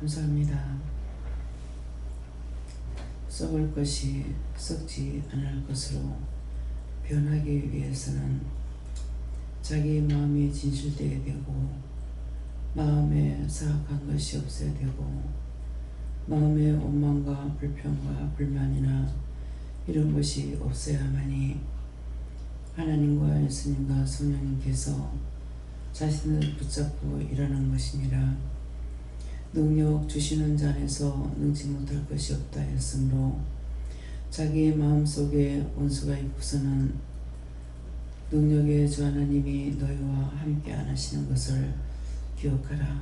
감사합니다. 썩을 것이 썩지 않을 것으로 변하기 위해서는 자기 마음이 진실되어야 되고, 마음에 사악한 것이 없어야 되고, 마음에 원망과 불평과 불만이나 이런 것이 없어야만이 하나님과 예수님과 성령님께서 자신을 붙잡고 일하는 것이니라. 능력 주시는 자 안에서 능치 못할 것이 없다 했으므로, 자기 마음속에 원수가 있고서는 능력의 주 하나님이 너희와 함께 안 하시는 것을 기억하라.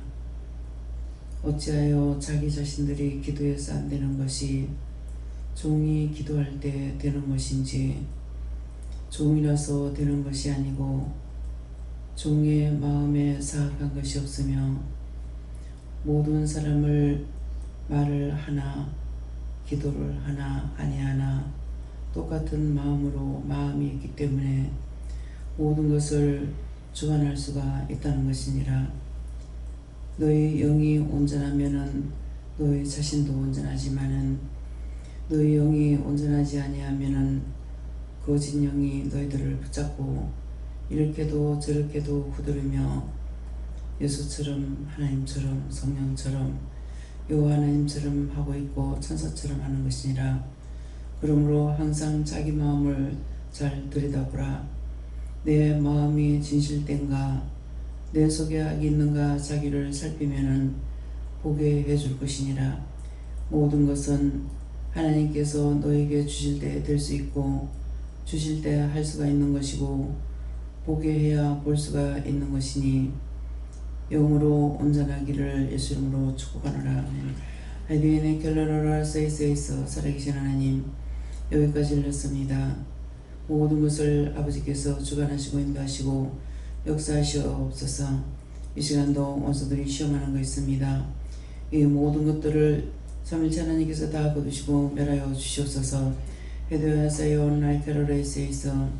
어찌하여 자기 자신들이 기도해서 안 되는 것이 종이 기도할 때 되는 것인지, 종이라서 되는 것이 아니고 종의 마음에 사악한 것이 없으며, 모든 사람을 말을 하나 기도를 하나 아니하나 똑같은 마음으로 마음이 있기 때문에 모든 것을 주관할 수가 있다는 것이니라. 너희 영이 온전하면은 너희 자신도 온전하지만은, 너희 영이 온전하지 아니하면은 거짓 영이 너희들을 붙잡고 이렇게도 저렇게도 후들으며 예수처럼 하나님처럼 성령처럼 여호와 하나님처럼 하고 있고 천사처럼 하는 것이니라. 그러므로 항상 자기 마음을 잘 들여다보라. 내 마음이 진실된가, 내 속에 악이 있는가 자기를 살피면은 보게 해줄 것이니라. 모든 것은 하나님께서 너에게 주실 때 될 수 있고 주실 때 할 수가 있는 것이고 보게 해야 볼 수가 있는 것이니, 영으로 온전하기를 예수 이름으로 축복하노라. 하이비엔의 켈러로라 세이세이서 살아계신 하나님, 여기까지 일렀습니다. 모든 것을 아버지께서 주관하시고 인도하시고 역사하시옵소서. 이 시간도 원수들이 시험하는 거 있습니다. 이 모든 것들을 삼일체 하나님께서 다 거두시고 멸하여 주시옵소서. 헤드하사이온 라이케로레이스에서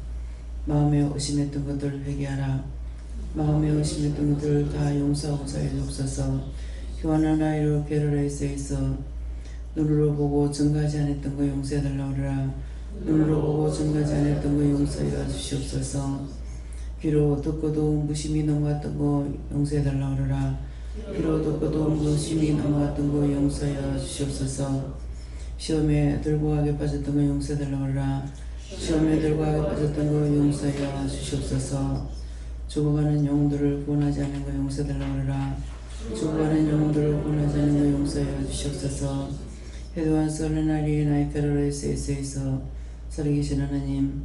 마음에 의심했던 것들을 회개하라. 마음에 의심했던 것들을 다 용서하고 사해주옵소서. 교환하나이로 게르레이스에서 눈으로 보고 증가하지 않았던 거 용서해달라고 하라. 눈으로 보고 증가하지 않았던 거 용서해 주시옵소서. 귀로 듣고도 무심히 넘어갔던 거 용서해달라고 하라. 귀로 듣고도 무심히 넘어갔던 거 용서해 주시옵소서. 시험에 들고 가게 빠졌던 거 용서해달라고 하라. 시험에 들고 가게 빠졌던 거 용서해 주시옵소서. 죽어가는 영혼들을 구원하지 않는 거 용서해달라고 하라. 죽어가는 영혼들을 구원하지 않는 거 용서해 주시옵소서. 헤드와 설레나리 나이페로레스에서 살아계신 하나님,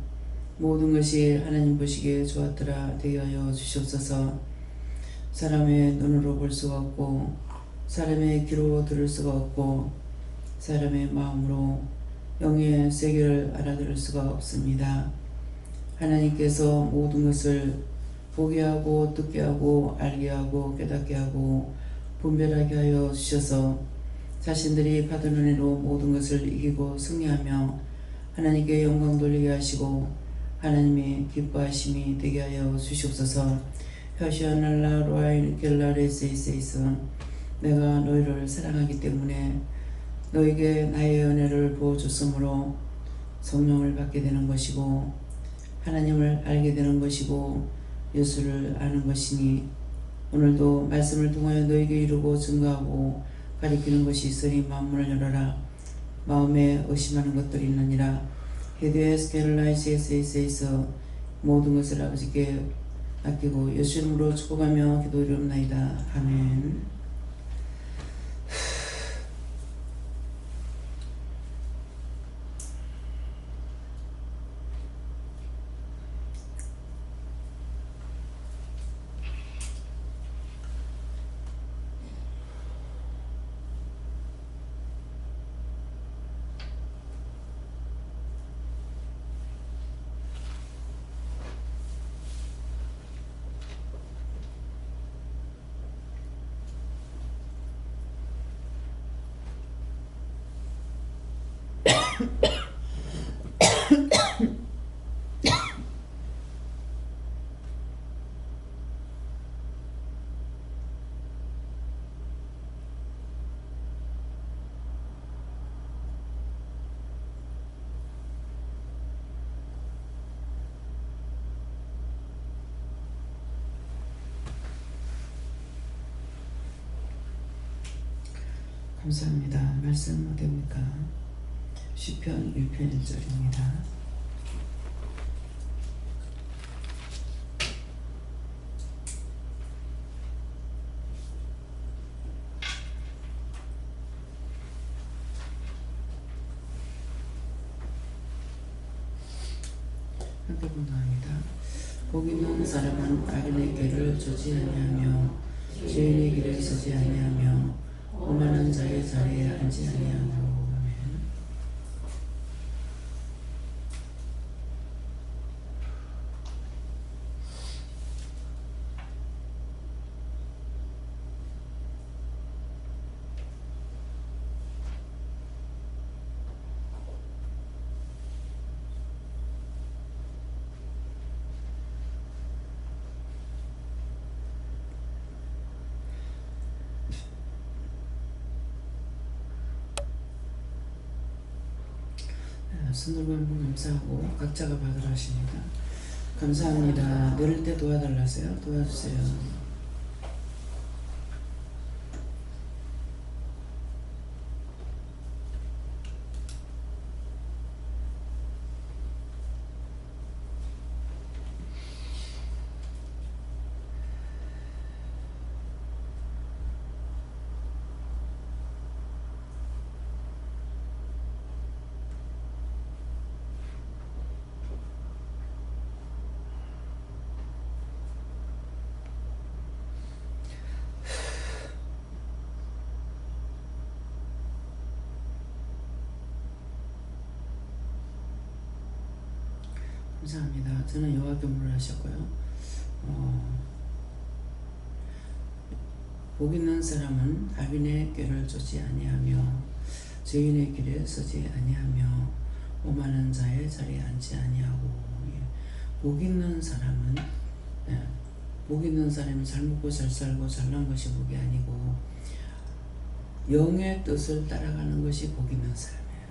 모든 것이 하나님 보시기에 좋았더라 되게 하여 주시옵소서. 사람의 눈으로 볼 수가 없고 사람의 귀로 들을 수가 없고 사람의 마음으로 영의 세계를 알아들을 수가 없습니다. 하나님께서 모든 것을 보게 하고 듣게 하고 알게 하고 깨닫게 하고 분별하게 하여 주셔서 자신들이 받은 은혜로 모든 것을 이기고 승리하며 하나님께 영광 돌리게 하시고 하나님의 기뻐하심이 되게 하여 주시옵소서. 혀시아날라 로아인 겔라레세이세이서 내가 너희를 사랑하기 때문에 너에게 나의 은혜를 부어줬으므로 성령을 받게 되는 것이고 하나님을 알게 되는 것이고 예수를 아는 것이니, 오늘도 말씀을 통하여 너에게 이루고 증거하고 가리키는 것이 있으니 마음문을 열어라. 마음에 의심하는 것들이 있느니라. 헤드에스 게를라이시에스에서 모든 것을 아버지께 맡기고 예수 이름으로 축복하며 기도드리옵나이다. 아멘. 감사합니다. 말씀 어디입니까? 시편 1편 1절입니다. 함께 봉독합니다. 복 있는 사람은 악인의 길을 쫓지 아니하며 죄인의 길에 서지 아니하며 오만한 자의 자리에 앉지 아니하고. 아멘. 손들고 한번 감사하고 각자가 받으라 하십니다. 감사합니다. 내릴 때 도와달라세요. 도와주세요. 감사합니다. 저는 여호와 경배를 하셨고요. 복 있는 사람은 악인의 꾀를 쫓지 아니하며 죄인의 길에 서지 아니하며 오만한 자의 자리에 앉지 아니하고. 복 있는 사람은 복 있는 사람이 잘 먹고 잘 살고 잘난 것이 복이 아니고 영의 뜻을 따라가는 것이 복 있는 사람이에요.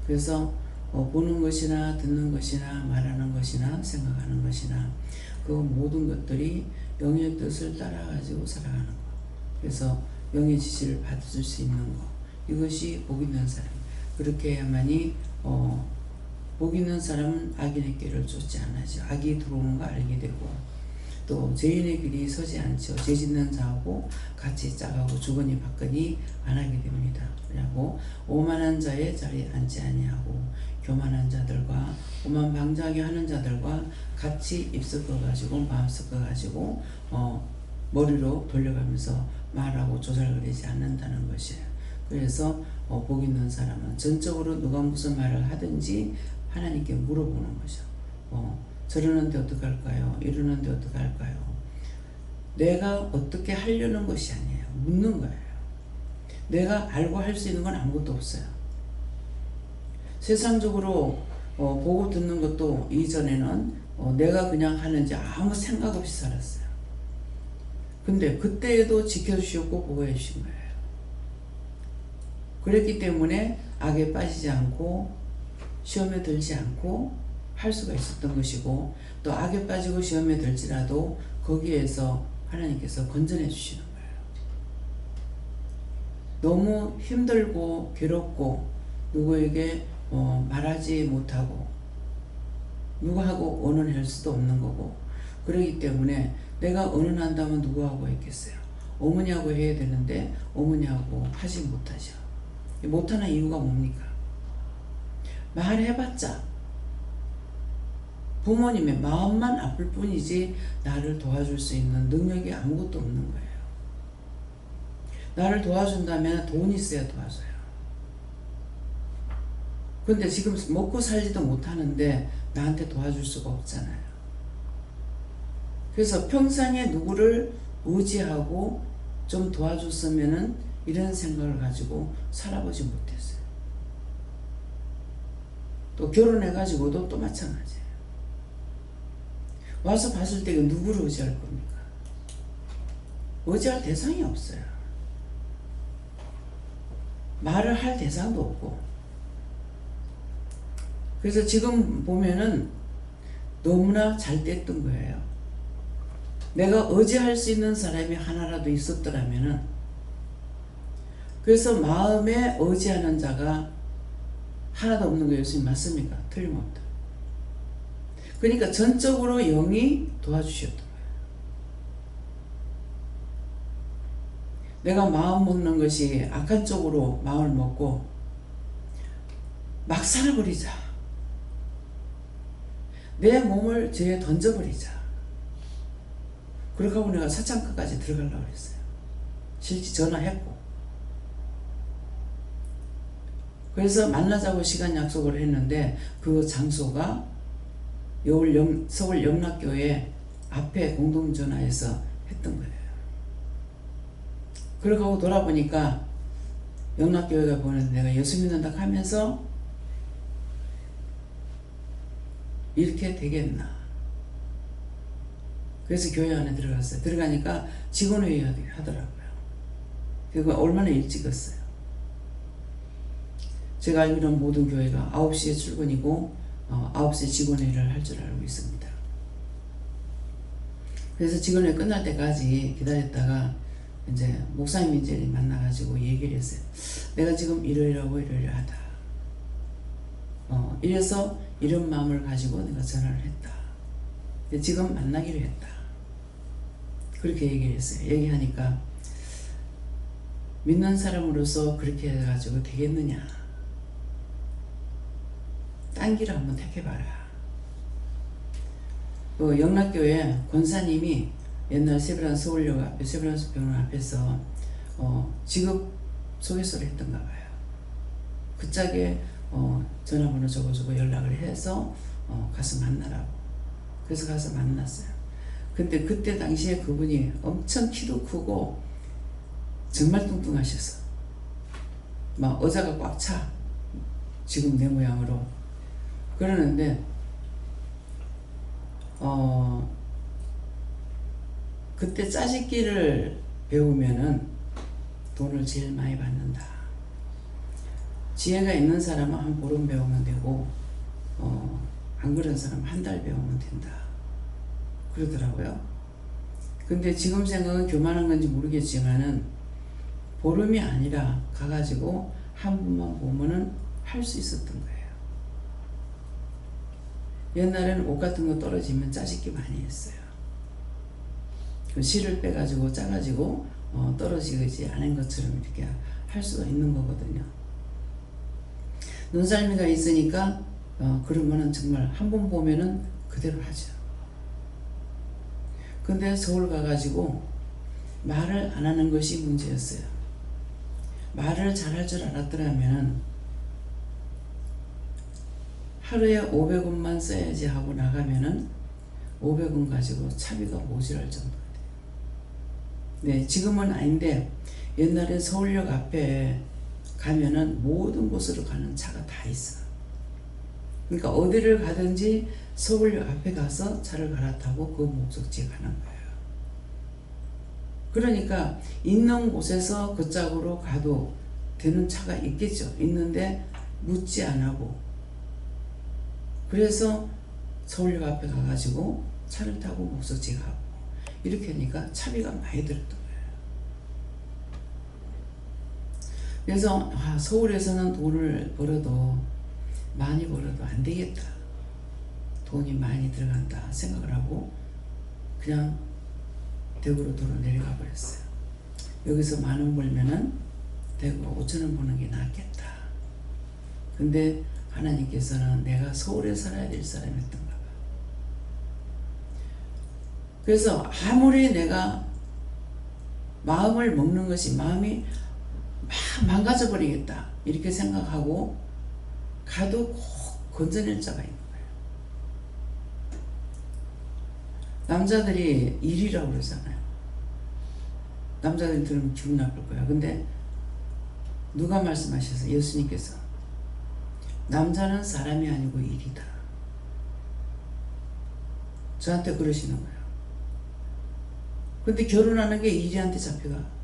그래서 보는 것이나 듣는 것이나 말하는 것이나 생각하는 것이나 그 모든 것들이 영의 뜻을 따라가지고 살아가는 것. 그래서 영의 지시를 받을 수 있는 것. 이것이 복 있는 사람. 그렇게 해야만이 복 있는 사람은 악인의 길을 쫓지 않아죠. 악이 들어오는 거 알게 되고 또 죄인의 길이 서지 않죠. 죄 짓는 자하고 같이 짜가고 주거니 받거니 안 하게 됩니다. 그리고 오만한 자의 자리에 앉지 아니하고 교만한 자들과 오만 방자하게 하는 자들과 같이 입 섞어가지고 마음 섞어가지고 머리로 돌려가면서 말하고 조잘거리지 않는다는 것이에요. 그래서 복 있는 사람은 전적으로 누가 무슨 말을 하든지 하나님께 물어보는 거죠. 저러는데 어떡할까요? 이러는데 어떡할까요? 내가 어떻게 하려는 것이 아니에요. 묻는 거예요. 내가 알고 할 수 있는 건 아무것도 없어요. 세상적으로 보고 듣는 것도 이전에는 내가 그냥 하는지 아무 생각 없이 살았어요. 근데 그때에도 지켜주셨고 보호해 주신 거예요. 그랬기 때문에 악에 빠지지 않고 시험에 들지 않고 할 수가 있었던 것이고 또 악에 빠지고 시험에 들지라도 거기에서 하나님께서 건져내 주시는 거예요. 너무 힘들고 괴롭고 누구에게 말하지 못하고 누구하고 언언할 수도 없는 거고 그러기 때문에 내가 언언한다면 누구하고 했겠어요? 어머니하고 해야 되는데 어머니하고 하지 못하죠. 못하는 이유가 뭡니까? 말해봤자 부모님의 마음만 아플 뿐이지 나를 도와줄 수 있는 능력이 아무것도 없는 거예요. 나를 도와준다면 돈이 있어야 도와줘요. 근데 지금 먹고 살지도 못하는데 나한테 도와줄 수가 없잖아요. 그래서 평생에 누구를 의지하고 좀 도와줬으면은 이런 생각을 가지고 살아보지 못했어요. 또 결혼해가지고도 또 마찬가지예요. 와서 봤을 때 누구를 의지할 겁니까? 의지할 대상이 없어요. 말을 할 대상도 없고. 그래서 지금 보면은 너무나 잘 됐던 거예요. 내가 의지할 수 있는 사람이 하나라도 있었더라면은 그래서 마음에 의지하는 자가 하나도 없는 거 예수님 맞습니까? 틀림없다. 그러니까 전적으로 영이 도와주셨던 거예요. 내가 마음 먹는 것이 악한 쪽으로 마음을 먹고 막 살아버리자. 내 몸을 죄에 던져버리자. 그렇게 하고 내가 사창가까지 들어가려고 그랬어요. 실제 전화했고. 그래서 만나자고 시간 약속을 했는데 그 장소가 서울 영락교회 앞에 공동전화해서 했던 거예요. 그러고 하고 돌아보니까 영락교회가 보는 내가 예수 믿는다 하면서 이렇게 되겠나. 그래서 교회 안에 들어갔어요. 들어가니까 직원회의 하더라고요. 그거 얼마나 일찍 했어요. 제가 알기로는 모든 교회가 9시에 출근이고 9시에 직원회의를 할 줄 알고 있습니다. 그래서 직원회의 끝날 때까지 기다렸다가 이제 목사님 이제 만나가지고 얘기를 했어요. 내가 지금 이러이러하고 이러이러하다. 이래서 이런 마음을 가지고 내가 전화를 했다. 지금 만나기로 했다. 그렇게 얘기를 했어요. 얘기하니까 믿는 사람으로서 그렇게 해가지고 되겠느냐. 딴 길을 한번 택해봐라. 영락교회 권사님이 옛날 세브란스 서울역 앞에 세브란스 병원 앞에서 직업 소개서를 했던가 봐요. 그 짝에 전화번호 적어주고 연락을 해서 가서 만나라고. 그래서 가서 만났어요. 근데 그때 당시에 그분이 엄청 키도 크고 정말 뚱뚱하셨어. 막 의자가 꽉 차. 지금 내 모양으로. 그러는데 그때 짜집기를 배우면은 돈을 제일 많이 받는다. 지혜가 있는 사람은 한 보름 배우면 되고 안 그런 사람은 한 달 배우면 된다. 그러더라고요. 근데 지금 생각은 교만한 건지 모르겠지만은 보름이 아니라 가가지고 한 분만 보면은 할 수 있었던 거예요. 옛날에는 옷 같은 거 떨어지면 짜집기 많이 했어요. 그 실을 빼가지고 짜가지고 떨어지지 않은 것처럼 이렇게 할 수가 있는 거거든요. 눈썰미가 있으니까 그러면은 정말 한 번 보면은 그대로 하죠. 근데 서울 가가지고 말을 안 하는 것이 문제였어요. 말을 잘할 줄 알았더라면 하루에 500원만 써야지 하고 나가면은 500원 가지고 차비가 모자랄 정도가 돼요. 네, 지금은 아닌데 옛날에 서울역 앞에 가면은 모든 곳으로 가는 차가 다 있어. 그러니까 어디를 가든지 서울역 앞에 가서 차를 갈아타고 그 목적지에 가는 거예요. 그러니까 있는 곳에서 그 짝으로 가도 되는 차가 있겠죠. 있는데 묻지 안 하고. 그래서 서울역 앞에 가가지고 차를 타고 목적지 가고 이렇게 하니까 차비가 많이 들었던 거예요. 그래서 서울에서는 돈을 벌어도 많이 벌어도 안 되겠다. 돈이 많이 들어간다 생각을 하고 그냥 대구로 도로 내려가 버렸어요. 여기서 10,000원 벌면은 대구 5,000원 버는 게 낫겠다. 근데 하나님께서는 내가 서울에 살아야 될 사람이었던가 봐. 그래서 아무리 내가 마음을 먹는 것이 마음이 막 망가져 버리겠다 이렇게 생각하고 가도 꼭 건져낼 자가 있는 거예요. 남자들이 일이라고 그러잖아요. 남자들이 들으면 기분 나쁠 거야. 근데 누가 말씀하셨어요? 예수님께서 남자는 사람이 아니고 일이다. 저한테 그러시는 거예요. 근데 결혼하는 게 일이한테 잡혀가.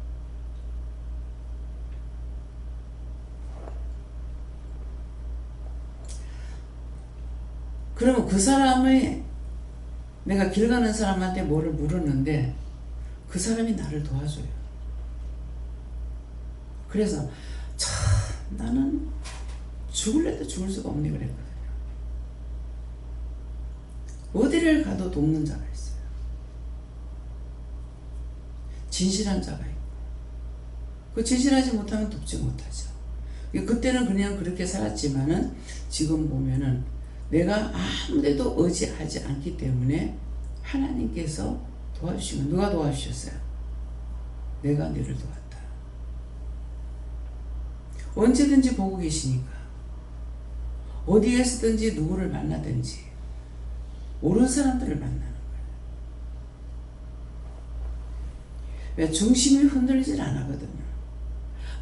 그러면 그 사람의 내가 길 가는 사람한테 뭐를 물었는데 그 사람이 나를 도와줘요. 그래서 참 나는 죽을래도 죽을 수가 없네 그랬거든요. 어디를 가도 돕는 자가 있어요. 진실한 자가 있고, 그 진실하지 못하면 돕지 못하죠. 그때는 그냥 그렇게 살았지만은 지금 보면은 내가 아무데도 의지하지 않기 때문에 하나님께서 도와주시면, 누가 도와주셨어요? 내가 너를 도왔다. 언제든지 보고 계시니까, 어디에서든지 누구를 만나든지 옳은 사람들을 만나는 거예요. 왜? 중심이 흔들리질 않거든요.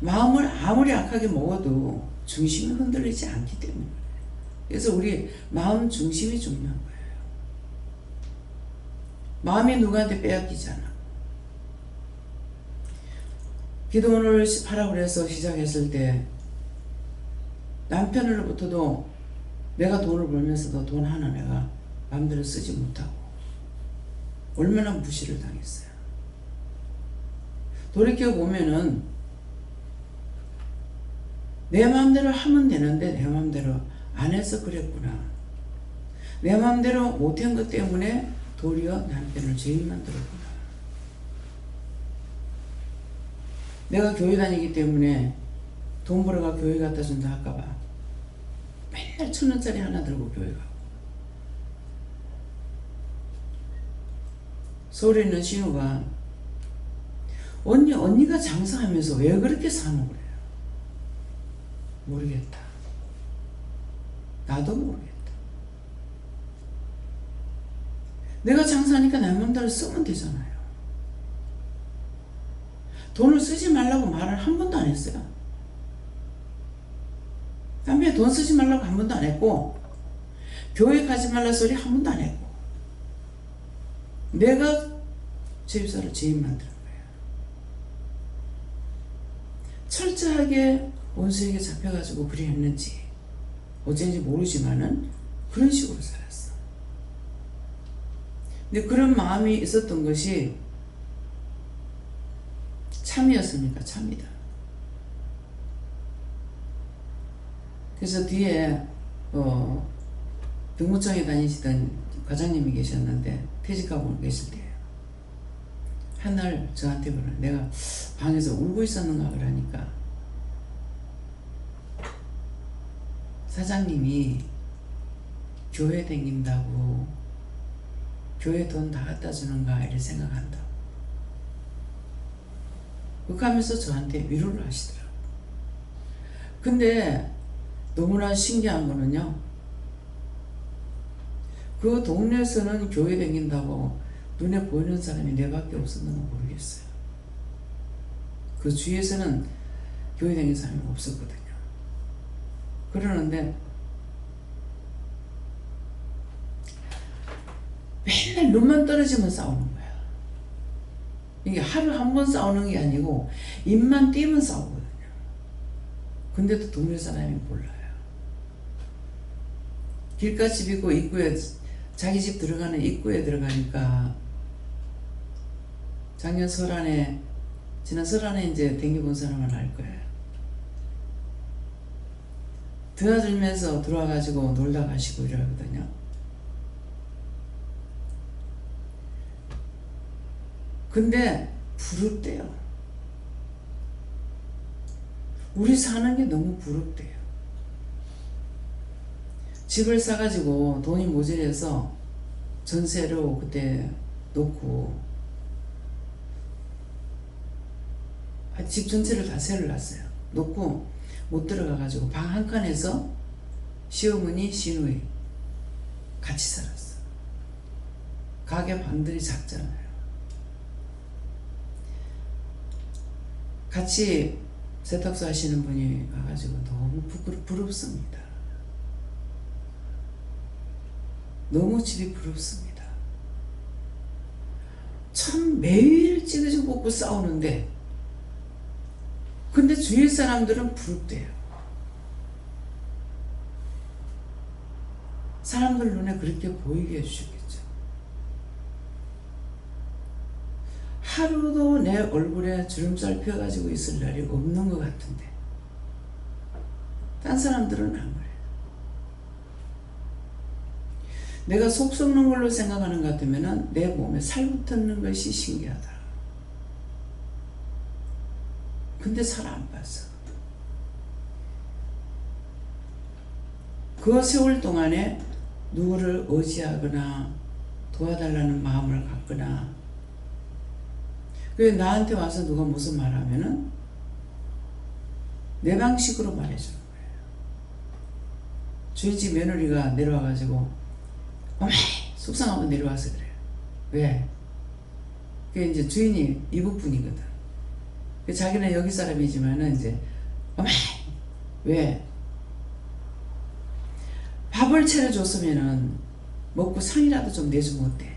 마음을 아무리 악하게 먹어도 중심이 흔들리지 않기 때문에. 그래서 우리 마음 중심이 중요한 거예요. 마음이 누구한테 빼앗기지 않아. 기도원을 하라고 그래서 시작했을 때 남편으로부터도 내가 돈을 벌면서도 돈 하나 내가 마음대로 쓰지 못하고 얼마나 무시를 당했어요. 돌이켜보면은 내 마음대로 하면 되는데 내 마음대로 안 해서 그랬구나. 내 마음대로 못한 것 때문에 도리어 남편을 죄인 만들었구나. 내가 교회 다니기 때문에 돈 벌어가 교회 갖다 준다 할까봐 맨날 1,000원짜리 하나 들고 교회 가고, 서울에 있는 신우가 언니가 장사하면서 왜 그렇게 사는 거래요? 모르겠다. 나도 모르겠다. 내가 장사하니까 내 맘대로 쓰면 되잖아요. 돈을 쓰지 말라고 말을 한 번도 안 했어요. 남편이 돈 쓰지 말라고 한 번도 안 했고, 교회 가지 말라 소리 한 번도 안 했고, 내가 집사를 죄인 만드는 거예요. 철저하게 원수에게 잡혀가지고 그리 했는지 어쩐지 모르지만은 그런 식으로 살았어. 근데 그런 마음이 있었던 것이 참이었습니까? 참이다. 그래서 뒤에 병무청에 다니시던 과장님이 계셨는데 퇴직하고 계실 때 한날 저한테 그래, 내가 방에서 울고 있었는가 그러니까 사장님이 교회 다닌다고 교회 돈 다 갖다 주는가 이렇게 생각한다고 그렇게 하면서 저한테 위로를 하시더라고요. 근데 너무나 신기한 거는요, 그 동네에서는 교회 다닌다고 눈에 보이는 사람이 내밖에 없었는가 모르겠어요. 그 주위에서는 교회 다니는 사람이 없었거든요. 그러는데 맨날 눈만 떨어지면 싸우는 거야. 이게 하루 한 번 싸우는 게 아니고 입만 띄면 싸우거든요. 근데도 동네 사람이 몰라요. 길가집 있고 입구에, 자기 집 들어가는 입구에 들어가니까 작년 설안에, 지난 설안에 이제 댕겨본 사람은 알 거예요. 드나들면서 들어와가지고 놀다 가시고 이러거든요. 근데 부럽대요. 우리 사는 게 너무 부럽대요. 집을 사가지고 돈이 모자라서 전세로 그때 놓고 집 전체를 다 세를 놨어요. 놓고 못 들어가가지고 방 한 칸에서 시어머니 시누이 같이 살았어. 가게 방들이 작잖아요. 같이 세탁소 하시는 분이 와가지고 너무 부럽습니다. 너무 집이 부럽습니다. 참 매일 찌그지고 볶고 싸우는데 근데 주위 사람들은 부럽대요. 사람들 눈에 그렇게 보이게 해주시겠죠. 하루도 내 얼굴에 주름살 펴가지고 있을 날이 없는 것 같은데 딴 사람들은 안 그래. 내가 속 썩는 걸로 생각하는 것 같으면 내 몸에 살 붙는 것이 신기하다. 근데 살 안 빠져. 그 세월 동안에 누구를 의지하거나 도와달라는 마음을 갖거나, 그래서 나한테 와서 누가 무슨 말하면은 내 방식으로 말해주는 거예요. 주인 집 며느리가 내려와가지고 어메 속상하고 내려와서 그래요. 왜? 그게 이제 주인이 이북분이거든. 자기는 여기 사람이지만은 이제 어메 왜? 밥을 차려줬으면은 먹고 상이라도 좀 내주면 어때?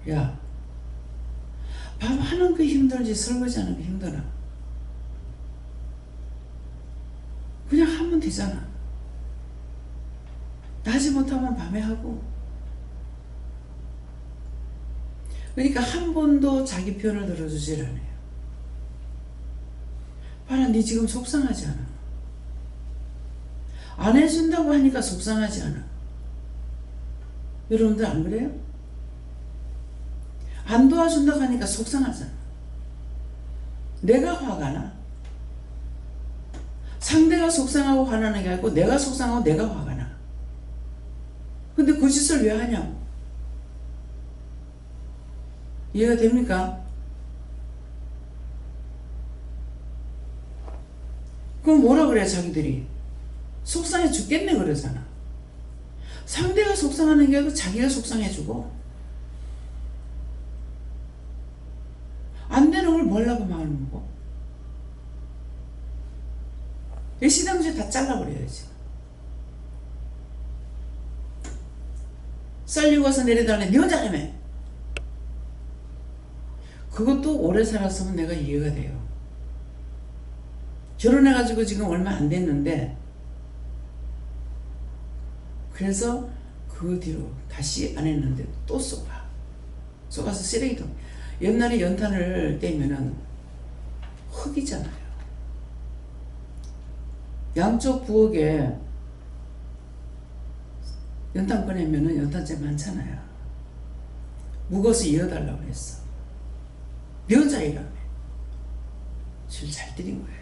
야, 밥 하는 게 힘들지 설거지하는 게 힘드나? 그냥 하면 되잖아. 낮에 못하면 밤에 하고. 그러니까 한 번도 자기 편을 들어주질 않아요. 봐라, 네 지금 속상하지 않아? 안 해준다고 하니까 속상하지 않아? 여러분들 안 그래요? 안 도와준다고 하니까 속상하잖아. 내가 화가 나. 상대가 속상하고 화나는 게 아니고 내가 속상하고 내가 화가 나. 근데 그 짓을 왜 하냐고. 이해가 됩니까? 그럼 뭐라 그래 자기들이? 속상해 죽겠네 그러잖아. 상대가 속상하는 게 아니고 자기가 속상해주고 안 되는 걸 뭐라고 마음을 먹어? 이 시당주에 다 잘라버려야지. 쌀리고 와서 내려달래. 네 혼자 하며. 그것도 오래 살았으면 내가 이해가 돼요. 결혼해가지고 지금 얼마 안 됐는데 그래서 그 뒤로 다시 안 했는데 또 쏘가서 쓰레기통. 옛날에 연탄을 떼면은 흙이잖아요. 양쪽 부엌에 연탄 꺼내면은 연탄재 많잖아요. 무거워서 이어달라고 했어. 여자애라며. 줄 잘 들인 거예요.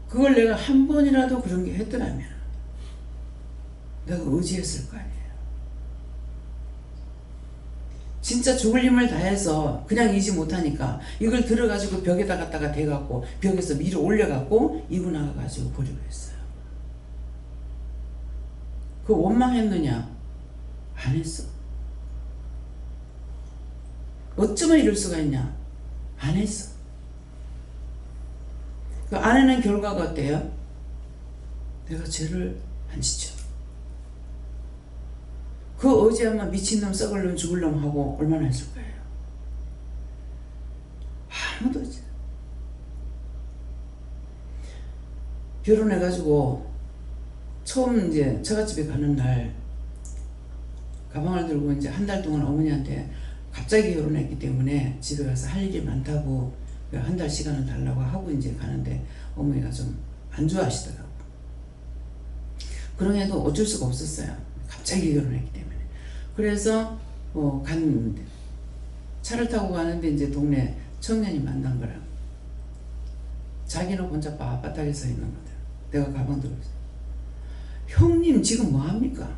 그걸 내가 한 번이라도 그런 게 했더라면 내가 의지했을 거 아니에요. 진짜 죽을 힘을 다해서 그냥 이지 못하니까 이걸 들어가지고 벽에다 갖다가 대갖고 벽에서 밀어 올려갖고 이고 나가가지고 버리고 했어요. 그 원망했느냐? 안 했어. 어쩌면 이럴 수가 있냐? 안 했어. 그 안 하는 결과가 어때요? 내가 죄를 안 지켜. 그 의지하면 미친놈, 썩을놈, 죽을놈 하고 얼마나 했을 거예요? 아무도 없지. 결혼해가지고 처음 이제 처갓집에 가는 날 가방을 들고 이제 한 달 동안 어머니한테 갑자기 결혼했기 때문에 집에 가서 할 일이 많다고 한 달 시간을 달라고 하고 이제 가는데 어머니가 좀 안 좋아하시더라고. 그러게도 어쩔 수가 없었어요. 갑자기 결혼했기 때문에. 그래서 갔는데 차를 타고 가는데 이제 동네 청년이 만난 거라. 자기는 혼자 빳빳하게 서 있는 거다. 내가 가방 들고 있어. 형님 지금 뭐 합니까?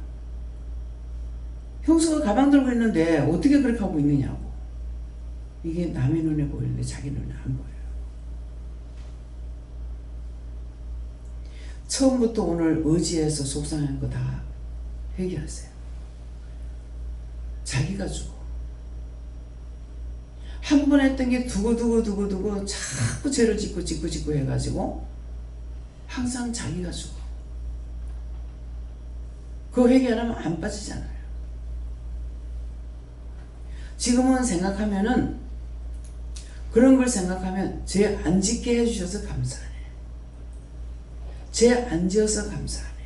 형수가 가방 들고 있는데 어떻게 그렇게 하고 있느냐고. 이게 남의 눈에 보이는데 자기 눈에 안 보여요. 처음부터 오늘 의지해서 속상한 거 다 해결하세요. 자기가 주고 한 번 했던 게 두고 자꾸 죄를 짓고 해가지고 항상 자기가 주고 그거 해결하면 안 빠지잖아요. 지금은 생각하면은 그런 걸 생각하면 죄 안 짓게 해주셔서 감사하네. 죄 안 지어서 감사하네.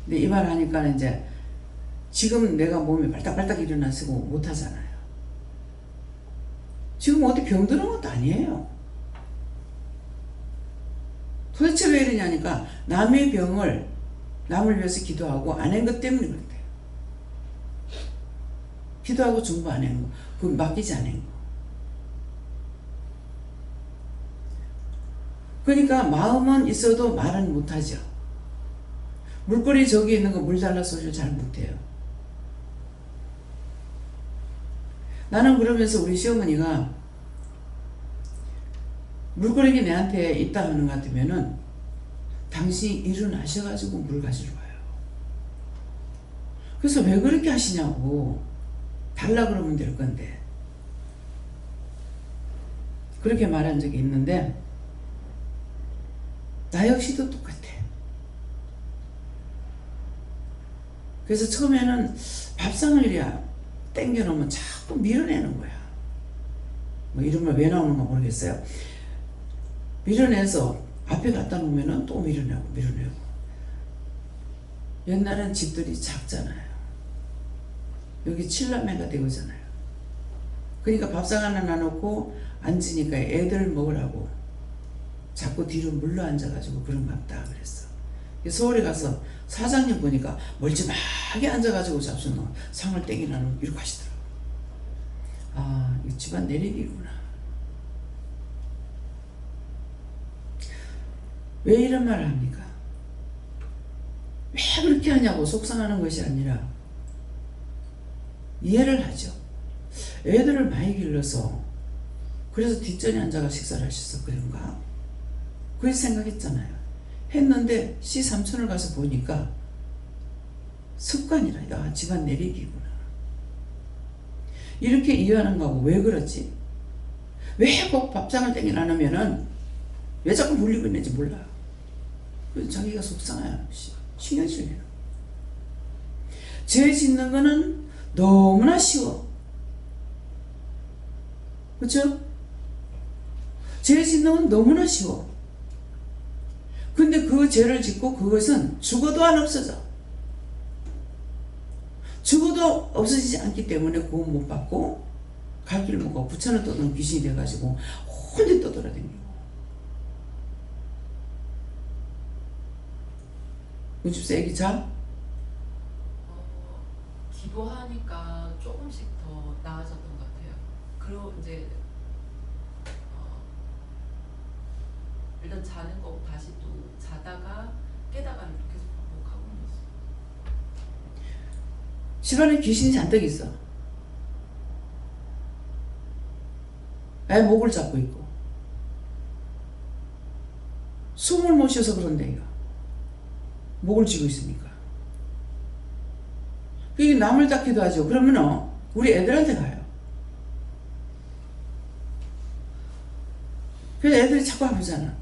근데 이 말 하니까 이제 지금 내가 몸이 발딱발딱 일어나서 못하잖아요. 지금 어디 병드는 것도 아니에요. 도대체 왜 이러냐니까 남의 병을 남을 위해서 기도하고 안 한 것 때문에 그렇대요. 기도하고 중보 안 한 거, 그건 맡기지 않은 거. 그러니까 마음은 있어도 말은 못하죠. 물거리 저기 있는 거 물 달라 소리를 잘 못해요. 나는 그러면서 우리 시어머니가 물거리가 내한테 있다 하는 것 같으면은 당신이 일어나셔가지고 물 가지러 와요. 그래서 왜 그렇게 하시냐고. 달라 그러면 될 건데. 그렇게 말한 적이 있는데 나 역시도 똑같아. 그래서 처음에는 밥상을 이래 땡겨놓으면 자꾸 밀어내는 거야. 뭐 이런 말 왜 나오는가 모르겠어요. 밀어내서 앞에 갖다 놓으면 또 밀어내고. 옛날엔 집들이 작잖아요. 여기 7남매가 되고잖아요. 그러니까 밥상 하나 놔놓고 앉으니까 애들 먹으라고 자꾸 뒤로 물러 앉아가지고 그런갑다 그랬어. 서울에 가서 사장님 보니까 멀쩡하게 앉아가지고 잡수는 상을 땡기라는 이렇게 하시더라고. 아, 이 집안 내리기구나. 왜 이런 말을 합니까? 왜 그렇게 하냐고 속상하는 것이 아니라 이해를 하죠. 애들을 많이 길러서 그래서 뒷전에 앉아가 식사를 하셔서 그런가? 그렇게 생각했잖아요. 했는데 시삼촌을 가서 보니까 습관이라. 야, 집안 내리기구나. 이렇게 이해하는 거하고 왜 그렇지? 왜 꼭 밥상을 땡겨 안 하면은 왜 자꾸 물리고 있는지 몰라. 그래서 자기가 속상해요. 신경 쓰여요. 죄 짓는 거는 너무나 쉬워. 그렇죠? 죄 짓는 건 너무나 쉬워. 근데 그 죄를 짓고 그것은 죽어도 안 없어져. 죽어도 없어지지 않기 때문에 구원 못 받고 갈 길을 못 가고 부천을 떠도는 귀신이 돼가지고 혼자 떠돌아다니고. 우집사 애기 자? 기도하니까 조금씩 더 나아졌던 것 같아요. 그리고 이제 일단 자는 거 다시 또 자다가 깨다가를 계속 반복하고 있어요. 집안에 귀신이 잔뜩 있어. 애 목을 잡고 있고 숨을 못 쉬어서 그런데 이거 목을 쥐고 있으니까. 그게 남을 닦기도 하죠. 그러면 우리 애들한테 가요. 그래서 애들이 자꾸 아프잖아.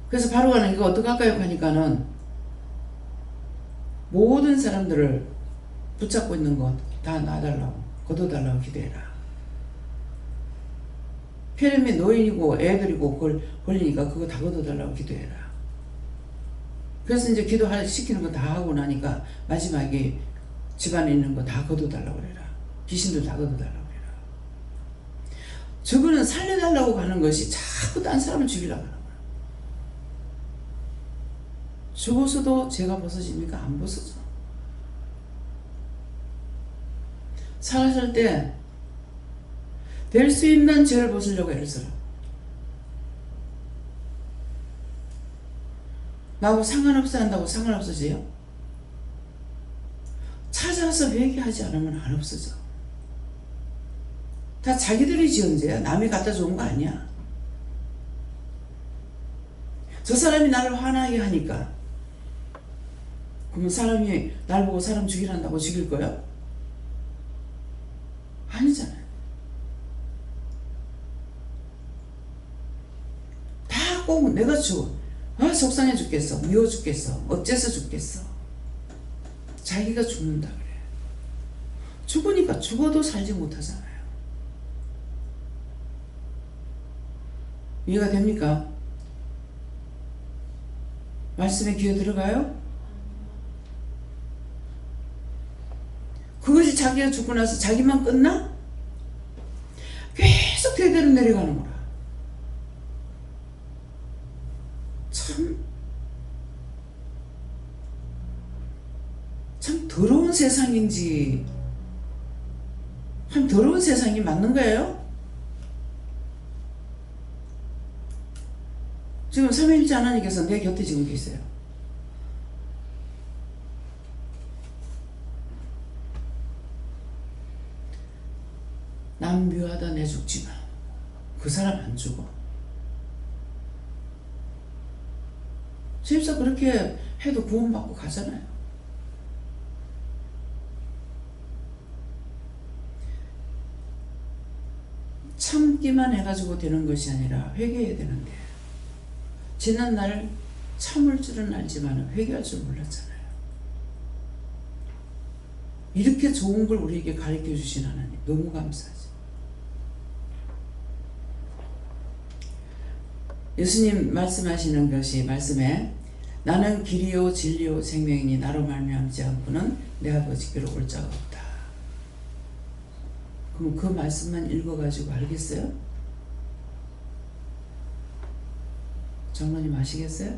그래서 바로 가는 이거 어떡할까요? 하니까는 모든 사람들을 붙잡고 있는 것 다 놔달라고, 걷어달라고 기도해라. 폐렴이 노인이고 애들이고 그걸 걸리니까 그거 다 걷어달라고 기도해라. 그래서 이제 시키는 거 다 하고 나니까 마지막에 집안에 있는 거 다 걷어달라고 그래라. 귀신들 다 걷어달라고 그래라. 저거는 살려달라고 가는 것이 자꾸 딴 사람을 죽이려고 하는 거야. 죽어서도 죄가 벗어집니까? 안 벗어져. 살았을 때 될 수 있는 죄를 벗으려고 애를 써라. 나하고 상관없어 한다고 상관없어져요? 찾아서 회개하지 않으면 안 없어져. 다 자기들이 지은 죄야. 남이 갖다 준 거 아니야. 저 사람이 나를 화나게 하니까 그러면 사람이 날 보고 사람 죽이란다고 죽일 거야? 아니잖아요. 다 꼭 내가 죽어. 속상해 죽겠어. 미워 죽겠어. 어째서 죽겠어. 자기가 죽는다 그래. 죽으니까 죽어도 살지 못하잖아요. 이해가 됩니까? 말씀에 귀에 들어가요? 그것이 자기가 죽고 나서 자기만 끝나? 계속 대대로 내려가는 거라. 참 더러운 세상인지, 참 더러운 세상이 맞는 거예요? 지금 삼위일체 하나님께서 내 곁에 지금 계세요. 남 묘하다 내 죽지 마. 그 사람 안 죽어. 집사 그렇게 해도 구원받고 가잖아요. 참기만 해가지고 되는 것이 아니라 회개해야 되는데, 지난 날 참을 줄은 알지만 회개할 줄 몰랐잖아요. 이렇게 좋은 걸 우리에게 가르쳐 주신 하나님 너무 감사하죠. 예수님 말씀하시는 것이 말씀에 나는 길이요 진리요 생명이니 나로 말미암지 않고는 내 아버지께로 올 자가 없다. 그럼 그 말씀만 읽어가지고 알겠어요? 장로님 아시겠어요?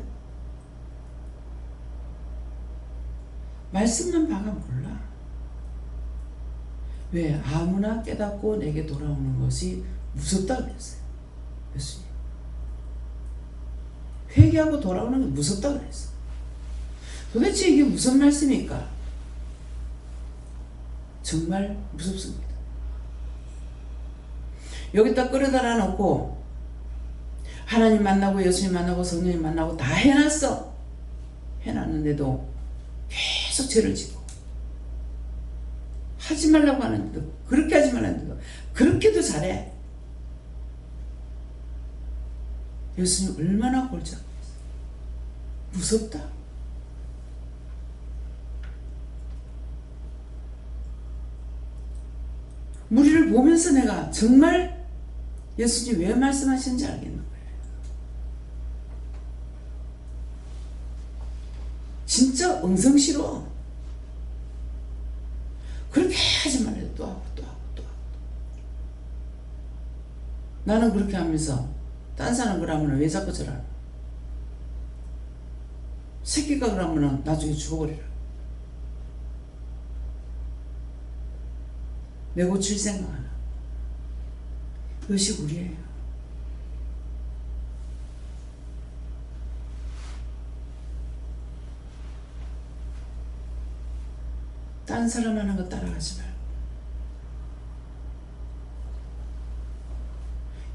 말씀만 봐가 몰라. 왜? 아무나 깨닫고 내게 돌아오는 것이 무섭다 그랬어요. 예수님. 회개하고 돌아오는 게 무섭다 그랬어. 도대체 이게 무슨 말씀입니까? 정말 무섭습니다. 여기다 끌어다가 놓고 하나님 만나고 예수님 만나고 성령님 만나고 다 해놨어. 해놨는데도 계속 죄를 지고 하지 말라고 하는데도 그렇게 하지 말라는데도 그렇게도 잘해. 예수님 얼마나 골치 아팠어. 무섭다. 우리를 보면서 내가 정말 예수님 왜 말씀하시는지 알겠는 거예요. 진짜 엉성 싫어. 그렇게 하지 말아요. 또 하고 또 하고 또 하고. 나는 그렇게 하면서 딴 사람 그러면 왜 자꾸 저러나. 새끼가 그러면 나중에 죽어버리라. 내 고칠 생각 하나. 그것이 우리예요. 딴 사람 하는 거 따라가지 말고.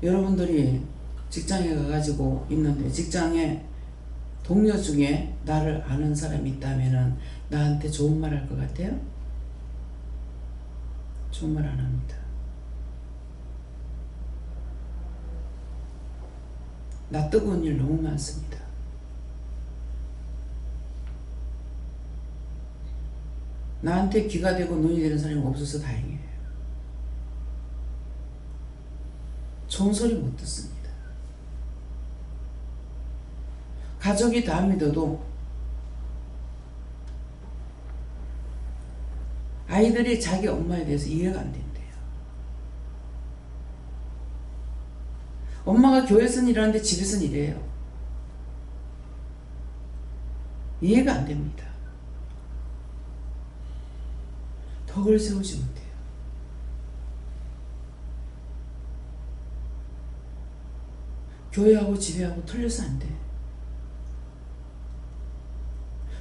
여러분들이 직장에 가가지고 있는데 직장에 동료 중에 나를 아는 사람이 있다면 나한테 좋은 말 할 것 같아요? 좋은 말 안 합니다. 나 뜨거운 일 너무 많습니다. 나한테 귀가 되고 눈이 되는 사람이 없어서 다행이에요. 좋은 소리 못 듣습니다. 가족이 다 믿어도 아이들이 자기 엄마에 대해서 이해가 안 된대요. 엄마가 교회에서는 이러는데 집에서는 이래요. 이해가 안 됩니다. 덕을 세우지 못해요. 교회하고 집회하고 틀려서 안 돼.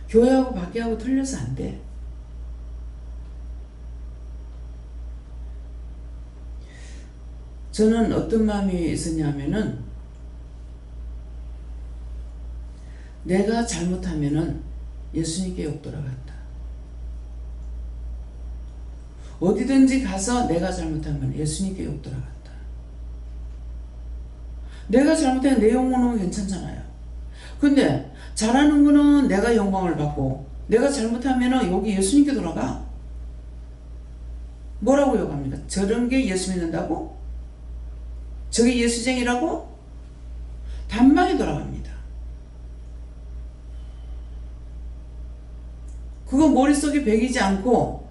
교회하고 밖에하고 틀려서 안 돼. 저는 어떤 마음이 있었냐면은 내가 잘못하면은 예수님께 욕 돌아간다. 어디든지 가서 내가 잘못하면 예수님께 욕 돌아간다. 내가 잘못하면 내 영광은 괜찮잖아요. 근데 잘하는 거는 내가 영광을 받고 내가 잘못하면 욕이 예수님께 돌아가. 뭐라고 욕합니까? 저런 게 예수 믿는다고? 저게 예수쟁이라고? 단방에 돌아갑니다. 그거 머릿속에 배기지 않고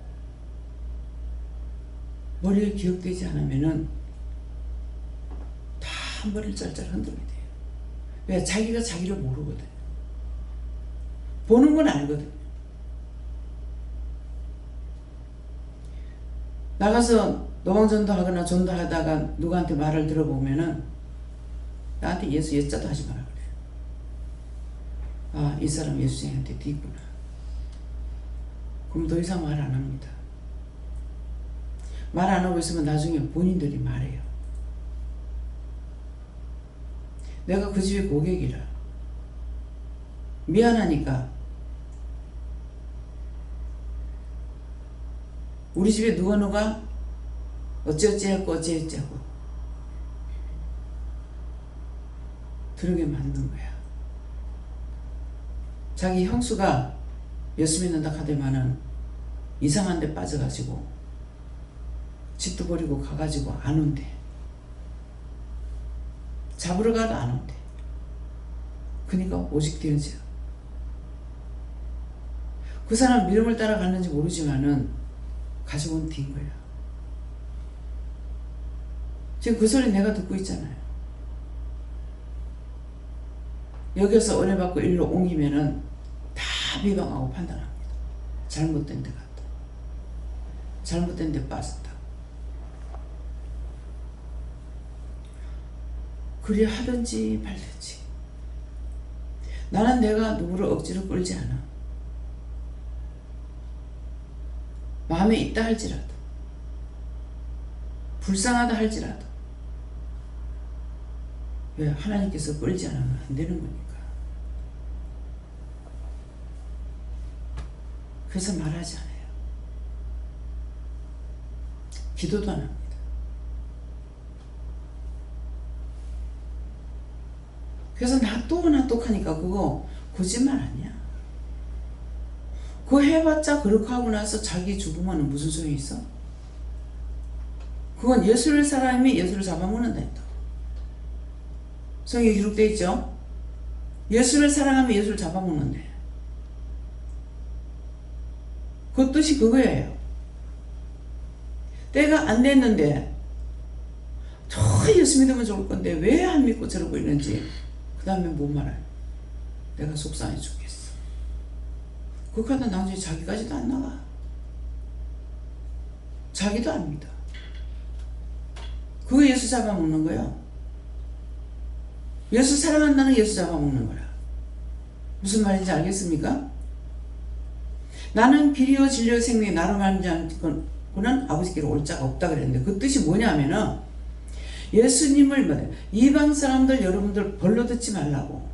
머리에 기억되지 않으면은 다 머리를 짤짤 흔들게 돼요. 왜? 자기가 자기를 모르거든. 보는 건 알거든. 나가서 노방전도 하거나 전도하다가 누구한테 말을 들어보면은 나한테 예수 예자도 하지 마라 그래. 아, 이 사람 예수님한테 뒤있구나. 그럼 더 이상 말 안 합니다. 말 안 하고 있으면 나중에 본인들이 말해요. 내가 그 집의 고객이라 미안하니까 우리 집에 누가 어찌어찌 했고 어찌어찌 하고 들은 게 맞는 거야. 자기 형수가 예수 믿는다 하더만은 이상한 데 빠져가지고 집도 버리고 가가지고 안 온대. 잡으러 가도 안 온대. 그러니까 오직 되어져. 그 사람 믿음을 따라갔는지 모르지만은 가지고 온 뒤인 거야. 지금 그 소리 내가 듣고 있잖아요. 여기서 은혜 받고 일로 옮기면은 다 비방하고 판단합니다. 잘못된 데 갔다. 잘못된 데 빠졌다. 그리 하든지 말든지. 나는 내가 누구를 억지로 끌지 않아. 마음에 있다 할지라도, 불쌍하다 할지라도, 왜? 하나님께서 끌지 않으면 안 되는 거니까. 그래서 말하지 않아요. 기도도 안 합니다. 그래서 나 또 하니까 그거 거짓말 아니야. 그거 해봤자 그렇게 하고 나서 자기 죽으면 무슨 소용이 있어? 그건 예수를 사람이 예수를 잡아먹는다 했다. 성경에 기록되어 있죠? 예수를 사랑하면 예수를 잡아먹는데. 그 뜻이 그거예요. 때가 안 됐는데 저 예수 믿으면 좋을 건데 왜 안 믿고 저러고 있는지 그 다음에 못 말아요. 내가 속상해 죽겠어. 그렇게 하다 나중에 자기까지도 안 나가. 자기도 안 믿어. 그거 예수 잡아먹는 거예요. 예수 사랑한다는 예수 잡아먹는 거야. 무슨 말인지 알겠습니까? 나는 길이요 진리요 생명이 나로 말하지 않고는 아버지께로 올 자가 없다 그랬는데 그 뜻이 뭐냐면은 예수님을 이방 사람들 여러분들 벌러 듣지 말라고.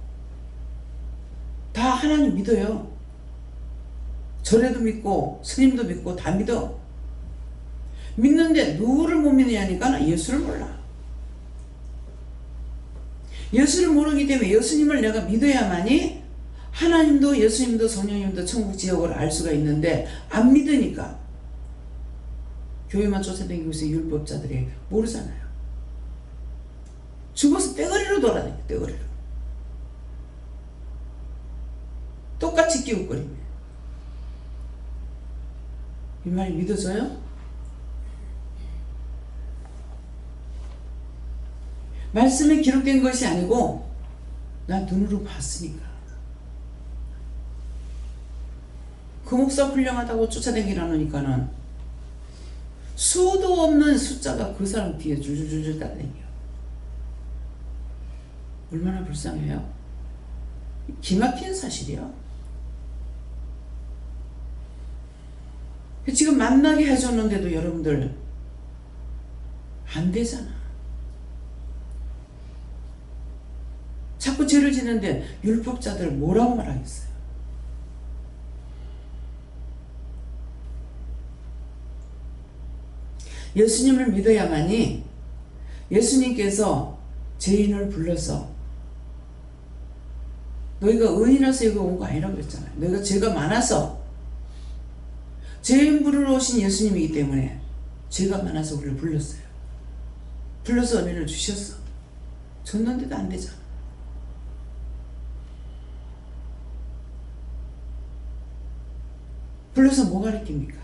다 하나님 믿어요. 절에도 믿고 스님도 믿고 다 믿어. 믿는데 누구를 못 믿느냐니까 예수를 몰라. 예수를 모르기 때문에 예수님을 내가 믿어야만이 하나님도 예수님도 성령님도 천국 지역을 알 수가 있는데 안 믿으니까 교회만 쫓아다니고 있어. 율법자들이 모르잖아요. 죽어서 떼거리로 돌아다녀. 떼거리로. 똑같이 끼웃거리며. 이 말이 믿어져요? 말씀에 기록된 것이 아니고 난 눈으로 봤으니까. 그 목사 훌륭하다고 쫓아다니라니까는 수도 없는 숫자가 그 사람 뒤에 줄줄줄줄 따라다녀. 얼마나 불쌍해요? 기막힌 사실이야. 지금 만나게 해줬는데도 여러분들 안 되잖아. 자꾸 죄를 짓는데 율법자들 뭐라고 말하겠어요? 예수님을 믿어야만이 예수님께서 죄인을 불러서 너희가 의인이라서 여기 온 거 아니라고 그랬잖아요. 너희가 죄가 많아서 죄인 부르러 오신 예수님이기 때문에 죄가 많아서 우리를 불렀어요. 불러서 은혜를 주셨어. 줬는데도 안 되잖아. 불러서 뭐 가르칩니까?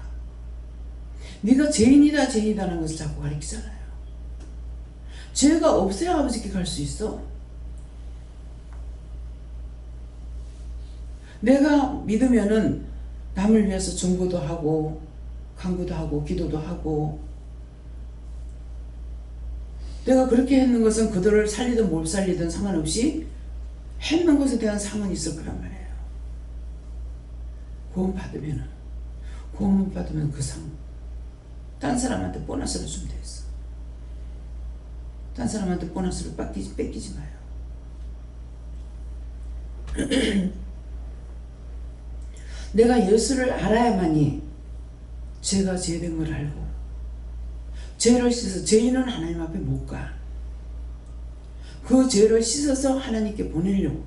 네가 죄인이다 죄인이다는 것을 자꾸 가르치잖아요. 죄가 없어야 아버지께 갈 수 있어. 내가 믿으면은 남을 위해서 중보도 하고 간구도 하고 기도도 하고, 내가 그렇게 했는 것은 그들을 살리든 못 살리든 상관없이 했는 것에 대한 상은 있을 거란 말이에요. 구원 받으면 그 상 딴 사람한테 보너스를 주면 되겠어. 딴 사람한테 보너스를 뺏기지 마요. 내가 예수를 알아야만이 죄가 죄된 걸 알고, 죄를 씻어서 죄인은 하나님 앞에 못 가. 그 죄를 씻어서 하나님께 보내려고.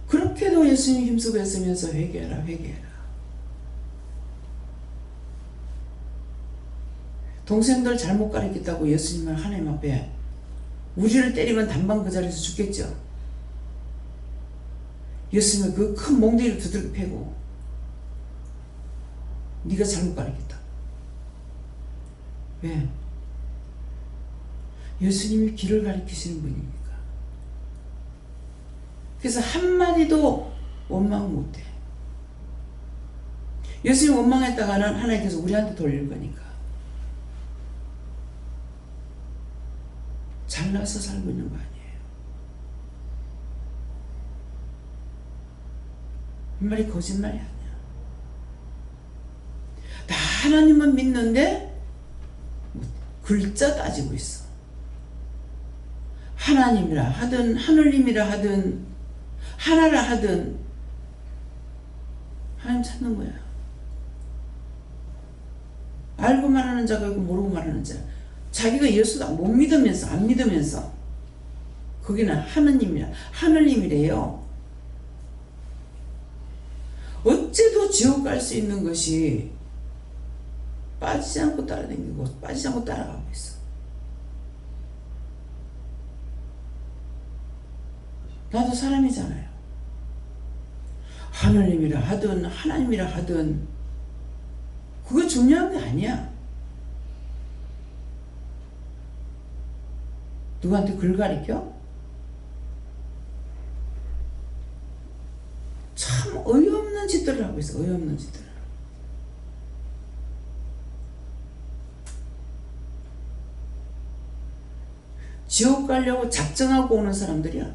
그렇게도 예수님 힘쓰고 했으면서 회개하라 회개하라. 동생들 잘못 가르쳤다고 예수님은 하나님 앞에 우리를 때리면 단방 그 자리에서 죽겠죠. 예수님은 그 큰 몽둥이를 두들겨 패고 네가 잘못 가르쳤다. 왜? 예수님이 길을 가르치시는 분이니까. 그래서 한마디도 원망 못해. 예수님 원망했다가는 하나님께서 우리한테 돌릴 거니까. 잘나서 살고 있는 거 아니에요. 이 말이 거짓말이 아니야. 나 하나님만 믿는데 글자 따지고 있어. 하나님이라 하든 하늘님이라 하든 하나라 하든 하나님 찾는 거야. 알고 말하는 자가 있고 모르고 말하는 자. 자기가 예수도 못 믿으면서 안 믿으면서 거기는 하느님이래요. 어째도 지옥 갈 수 있는 것이 빠지지 않고 따라다니고 빠지지 않고 따라가고 있어. 나도 사람이잖아요. 하느님이라 하든 하나님이라 하든 그거 중요한 게 아니야. 누구한테 글 가리켜? 참 어이없는 짓들을 하고 있어. 어이없는 짓들을. 지옥 가려고 작정하고 오는 사람들이야.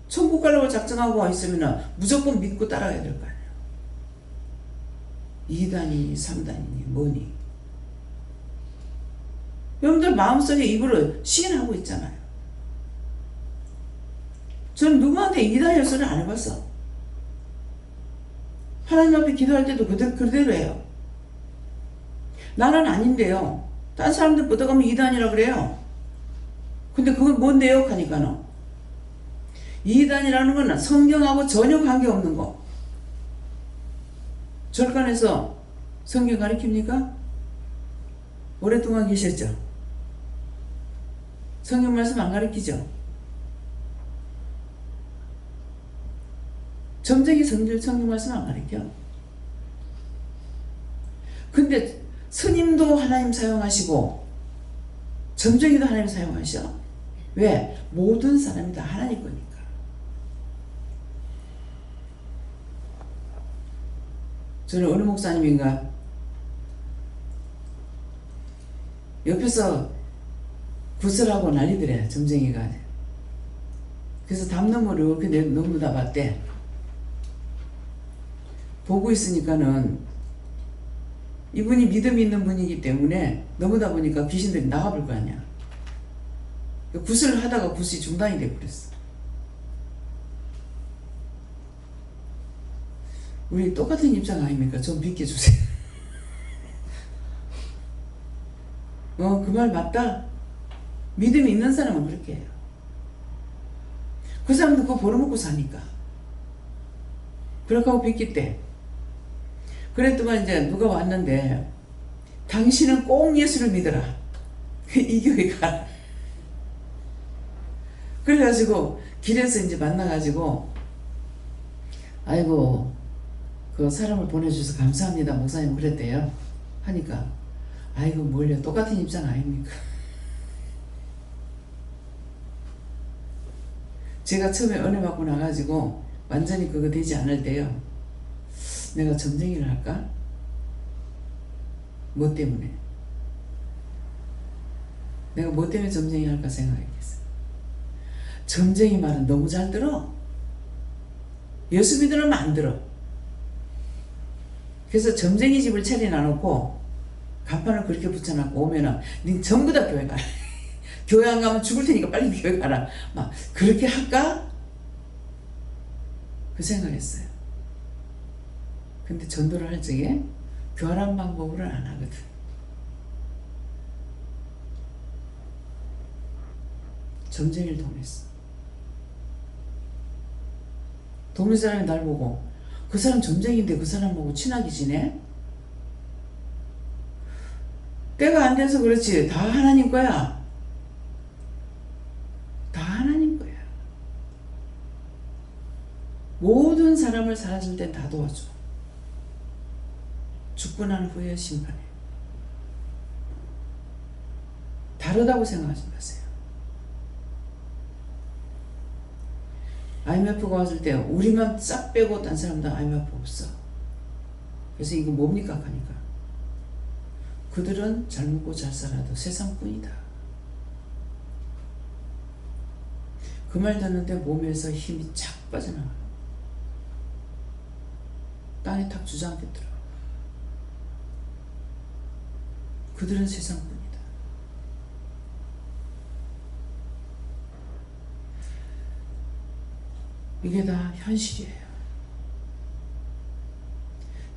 천국 가려고 작정하고 와 있으면 무조건 믿고 따라가야 될 거 아니야. 2단이니 3단이니 뭐니. 여러분들 마음속에 입으로 시인하고 있잖아요. 저는 누구한테 2단 열쇠를 안 해봤어. 하나님 앞에 기도할 때도 그대로 해요. 나는 아닌데요. 딴 사람들 보다가면 2단이라 그래요. 근데 그건 뭔데요? 하니까는 2단이라는 건 성경하고 전혀 관계없는 거. 절간에서 성경 가르칩니까? 오랫동안 계셨죠? 성경 말씀 안 가르치죠? 점쟁이 성경 말씀 안 가르쳐. 근데 스님도 하나님 사용하시고 점쟁이도 하나님 사용하셔. 왜? 모든 사람이 다 하나님 거니까. 저는 어느 목사님인가 옆에서 구슬하고 난리더래. 점쟁이가. 그래서 담너머를 이렇게 너무 다 봤대. 보고 있으니까는 이분이 믿음이 있는 분이기 때문에 너무다 보니까 귀신들이 나가볼 거 아니야. 구슬을 하다가 구슬이 중단이 돼버렸어. 우리 똑같은 입장 아닙니까? 좀 비켜주세요. 그 말 맞다. 믿음이 있는 사람은 그렇게 해요. 그 사람도 그거 벌어먹고 사니까. 그렇게 하고 비켰대. 그랬더만 이제 누가 왔는데 당신은 꼭 예수를 믿어라. 이 교회 가라. 그래가지고 길에서 이제 만나가지고 아이고 그 사람을 보내주셔서 감사합니다 목사님 그랬대요. 하니까 아이고 뭘요 똑같은 입장 아닙니까? 제가 처음에 은혜 받고 나가지고 완전히 그거 되지 않을 때요 내가 점쟁이를 할까? 뭐 때문에? 내가 뭐 때문에 점쟁이 할까 생각했겠어요. 점쟁이 말은 너무 잘 들어. 예수 믿으면 안 들어. 그래서 점쟁이 집을 차려놔놓고 간판을 그렇게 붙여놓고 오면은 니 전부 다 교회 가라. 교회 안 가면 죽을 테니까 빨리 교회 가라. 막 그렇게 할까? 그 생각했어요. 근데 전도를 할 적에 교활한 방법으로는 안 하거든. 점쟁이를 통했어. 동네 사람이 날 보고 그 사람 점쟁이인데 그 사람 보고 친하게 지내? 때가 안 돼서 그렇지 다 하나님 거야. 다 하나님 거야. 모든 사람을 살아줄 땐 다 도와줘. 죽고 난 후에 심판해. 다르다고 생각하지 마세요. IMF가 왔을 때 우리만 싹 빼고 딴 사람들 IMF 없어. 그래서 이거 뭡니까 하니까 그들은 잘 먹고 잘 살아도 세상뿐이다. 그 말 듣는데 몸에서 힘이 착 빠져나가. 땅에 탁 주저앉겠더라. 그들은 세상뿐이다. 이게 다 현실이에요.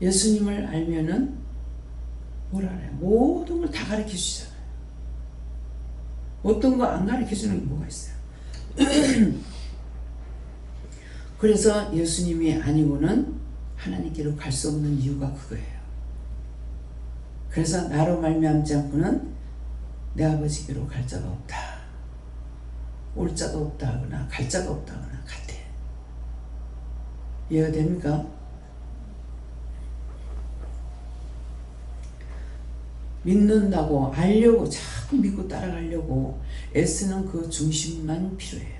예수님을 알면은 뭘 알아요? 모든 걸 다 가르쳐 주잖아요. 어떤 거 안 가르쳐 주는 게 뭐가 있어요? 그래서 예수님이 아니고는 하나님께로 갈 수 없는 이유가 그거예요. 그래서 나로 말미암지 않고는 내 아버지께로 갈 자가 없다. 올 자도 없다 하거나 갈 자가 없다 하거나 같아. 이해가 됩니까? 믿는다고 알려고 자꾸 믿고 따라가려고 애쓰는 그 중심만 필요해요.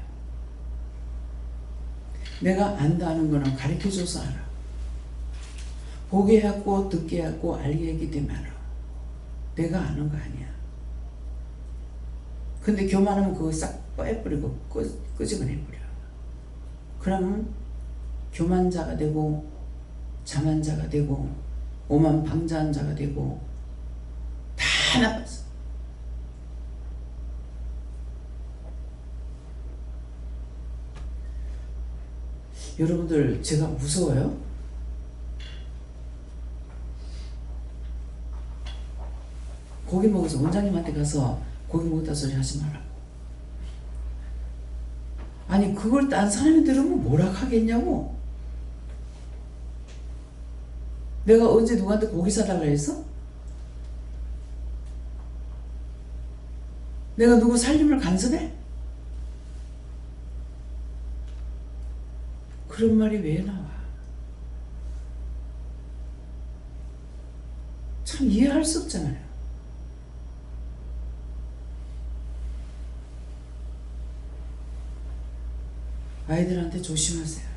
내가 안다는 거는 가르쳐줘서 알아. 보게 했고 듣게 했고 알게 했기 때문에 알아. 내가 아는 거 아니야. 근데 교만하면 그거 싹 빼버리고 끄집어내버려. 그러면 교만자가 되고 자만자가 되고 오만방자한 자가 되고 다 나빴어. 여러분들 제가 무서워요? 고기 먹어서 원장님한테 가서 고기 먹었다 소리 하지 말라고. 아니 그걸 딴 사람이 들으면 뭐라 하겠냐고. 내가 언제 누구한테 고기 사달라 했어? 내가 누구 살림을 간섭해? 그런 말이 왜 나와? 참 이해할 수 없잖아요. 아이들한테 조심하세요.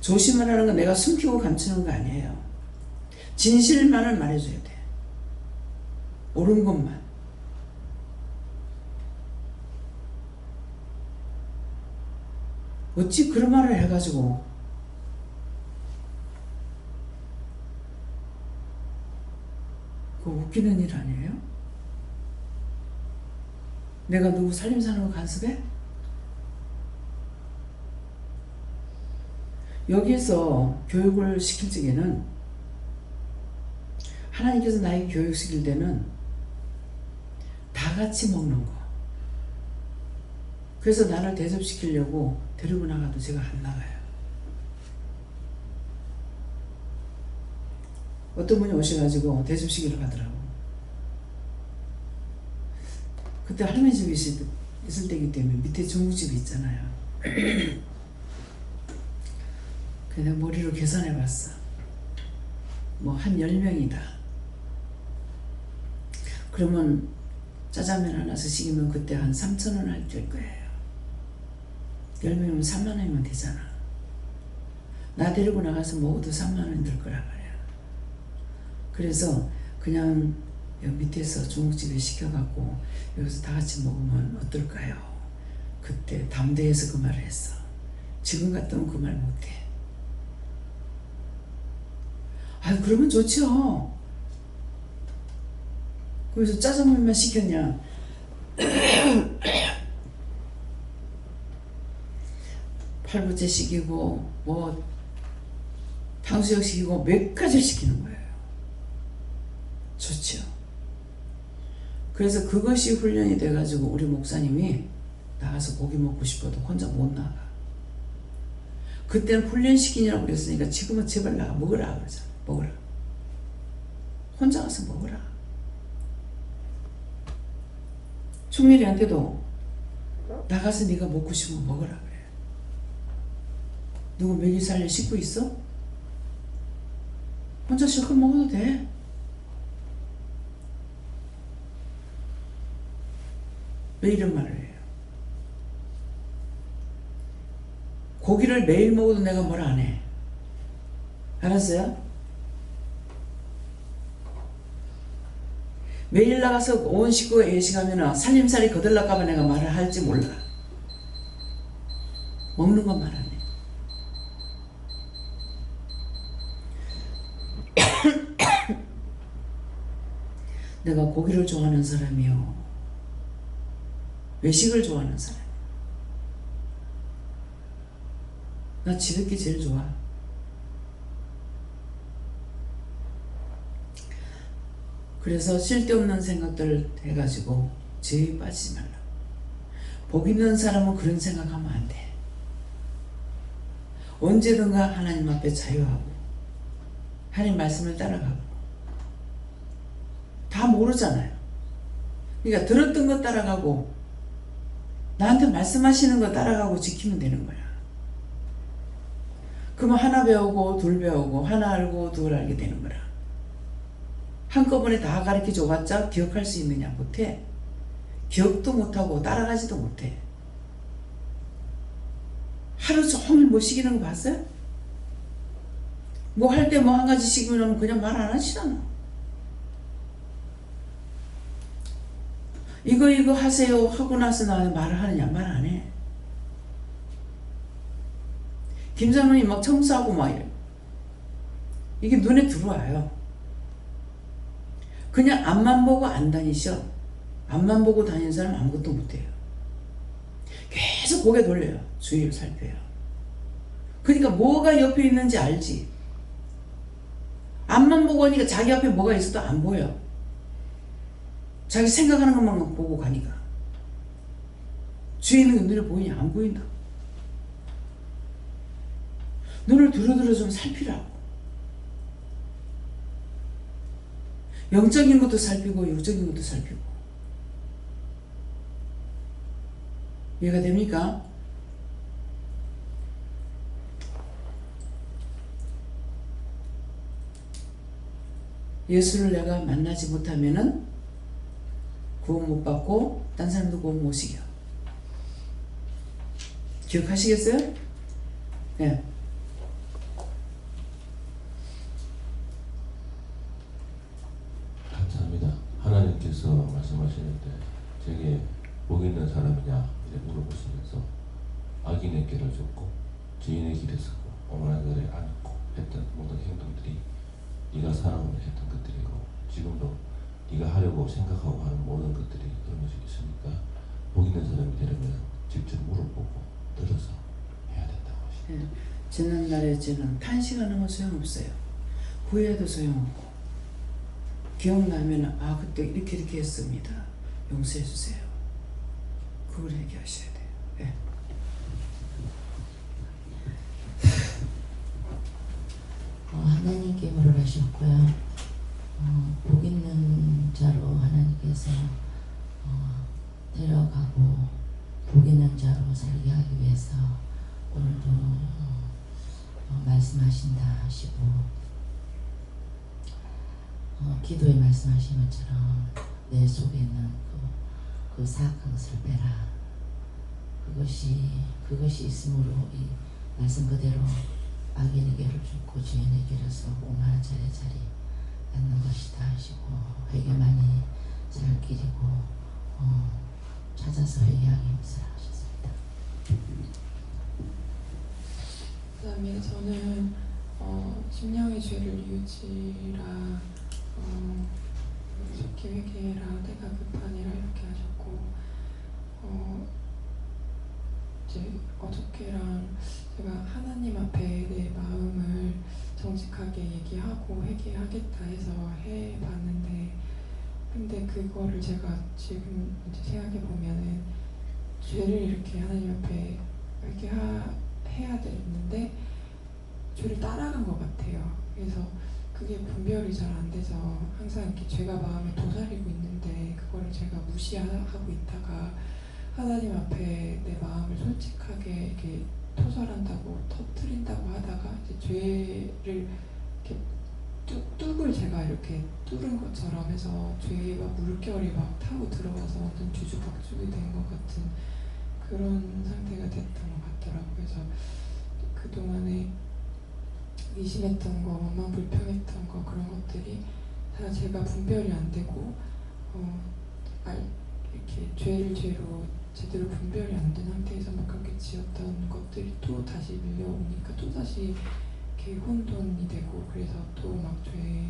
조심하라는 건 내가 숨기고 감추는 거 아니에요. 진실만을 말해줘야 돼. 옳은 것만. 어찌 그런 말을 해가지고 그거 웃기는 일 아니에요? 내가 누구 살림 사는 거 간섭해? 여기에서 교육을 시킬 적에는 하나님께서 나에게 교육시킬 때는 다 같이 먹는 거. 그래서 나를 대접시키려고 데리고 나가도 제가 안 나가요. 어떤 분이 오셔가지고 대접시키러 가더라고. 그때 할머니 집이 있을 때기 때문에 밑에 중국집이 있잖아요. 그래서 내가 머리로 계산해 봤어. 뭐 한 10명이다. 그러면 짜장면 하나씩 시키면 그때 한 3,000원 할 거예요. 10명이면 3만 원이면 되잖아. 나 데리고 나가서 먹어도 3만 원 들 거란 말이야. 그래서 그냥 여기 밑에서 중국집에 시켜갖고 여기서 다 같이 먹으면 어떨까요? 그때 담대해서 그 말을 했어. 지금 같으면 그 말 못해. 아, 그러면 좋죠. 그래서 짜장면만 시켰냐? 팔보채 시키고 뭐 탕수육 시키고 몇 가지를 시키는 거예요. 좋죠. 그래서 그것이 훈련이 돼가지고 우리 목사님이 나가서 고기 먹고 싶어도 혼자 못 나가. 그때는 훈련시키냐고 그랬으니까 지금은 제발 나가 먹으라 그러잖아. 먹으라. 혼자 가서 먹으라. 충렬이한테도 나가서 네가 먹고 싶으면 먹으라 그래. 누구 먹이 살려 씻고 있어? 혼자 실컷 먹어도 돼. 왜 이런 말을 해요? 고기를 매일 먹어도 내가 뭘 안 해. 알았어요? 매일 나가서 온 식구가 예식하면 살림살이 거들날까봐 내가 말을 할지 몰라. 먹는 것만 안 해. 내가 고기를 좋아하는 사람이요. 외식을 좋아하는 사람. 나 지듣기 제일 좋아. 그래서 쓸데없는 생각들을 해가지고 죄에 빠지지 말라. 복 있는 사람은 그런 생각하면 안 돼. 언제든가 하나님 앞에 자유하고 하나님 말씀을 따라가고. 다 모르잖아요. 그러니까 들었던 거 따라가고 나한테 말씀하시는 거 따라가고 지키면 되는 거야. 그러면 하나 배우고 둘 배우고 하나 알고 둘 알게 되는 거라. 한꺼번에 다 가르쳐 줘봤자 기억할 수 있느냐? 못해. 기억도 못하고 따라가지도 못해. 하루 종일 뭐 시키는 거 봤어요? 뭐 할 때 뭐 한 가지 시키면 그냥 말 안 하시잖아. 이거 하세요 하고 나서 나한테 말을 하느냐? 말 안 해. 김장로님 막 청소하고 막 이게 눈에 들어와요. 그냥 앞만 보고 안 다니셔. 앞만 보고 다니는 사람 아무것도 못해요. 계속 고개 돌려요. 주위를 살펴요. 그러니까 뭐가 옆에 있는지 알지. 앞만 보고 하니까 자기 앞에 뭐가 있어도 안 보여. 자기 생각하는 것만 보고 가니까. 주위에 있는 게 눈에 보이냐? 안 보인다. 눈을 두루두루 좀 살피라고. 영적인 것도 살피고 육적인 것도 살피고. 이해가 됩니까? 예수를 내가 만나지 못하면은 구원 못 받고 딴 사람도 구원 못 시켜. 기억하시겠어요? 네. 감사합니다. 하나님께서 말씀하시는데 제게 복 있는 사람이냐 이렇게 물어보시면서 악인의 길을 줬고 주인의 길에 서고 오만한 자리에 앉고 했던 모든 행동들이 네가 사랑으로 했던 것들이고 지금도 네가 하려고 생각하고 하는 모든 것들이 얼마씩 있으니까 복 있는 사람이 되려면 직접 물어보고 들어서 해야 된다고 하십니다. 네. 지난날에 저는 탄식하는 건 소용없어요. 후회해도 소용없고 기억나면 아 그때 이렇게 했습니다. 용서해 주세요. 그걸 얘기하셔야 돼요. 네. 하나님께 말을 하셨고요. 복 있는 자로 하나님께서 데려가고 복 있는 자로 살게 하기 위해서 오늘도 말씀하신다 하시고 기도에 말씀하신 것처럼 내 속에 있는 그 사악한 것을 빼라. 그것이 있으므로 이 말씀 그대로 악인의 길을 줍고 주인의 길에서 오만한 자의 자리 앉는 것이다 하시고 회개만이 살 길이고 찾아서 회개하기 힘쓰라 하셨습니다. 그다음에 저는 심령의 죄를 이웃이라 속히 회개라 때가 급하니라 이렇게 하셨고 이제 어저께랑 제가 하나님 앞에 내 마음을 정직하게 얘기하고 회개하겠다 해서 해봤는데 근데 그거를 제가 지금 이제 생각해 보면은 죄를 이렇게 하나님 앞에 회개해야 되는데 죄를 따라간 것 같아요. 그래서 그게 분별이 잘 안 돼서 항상 이렇게 죄가 마음에 도사리고 있는데 그거를 제가 무시하고 있다가 하나님 앞에 내 마음을 솔직하게 이렇게 토설한다고 터뜨린다고 하다가 이제 죄를 이렇게 뚝을 제가 이렇게 뚫은 것처럼 해서 죄가 물결이 막 타고 들어와서 완전 뒤죽박죽이 된 것 같은 그런 상태가 됐던 것 같더라고요. 그래서 그동안에 의심했던 거, 원망 불평했던 거 그런 것들이 다 제가 분별이 안 되고 이렇게 죄를 죄로 제대로 분별이 안 된 상태에서 막 그렇게 지었던 것들이 또 다시 밀려오니까 또 다시 이렇게 혼돈이 되고 그래서 또 막 죄에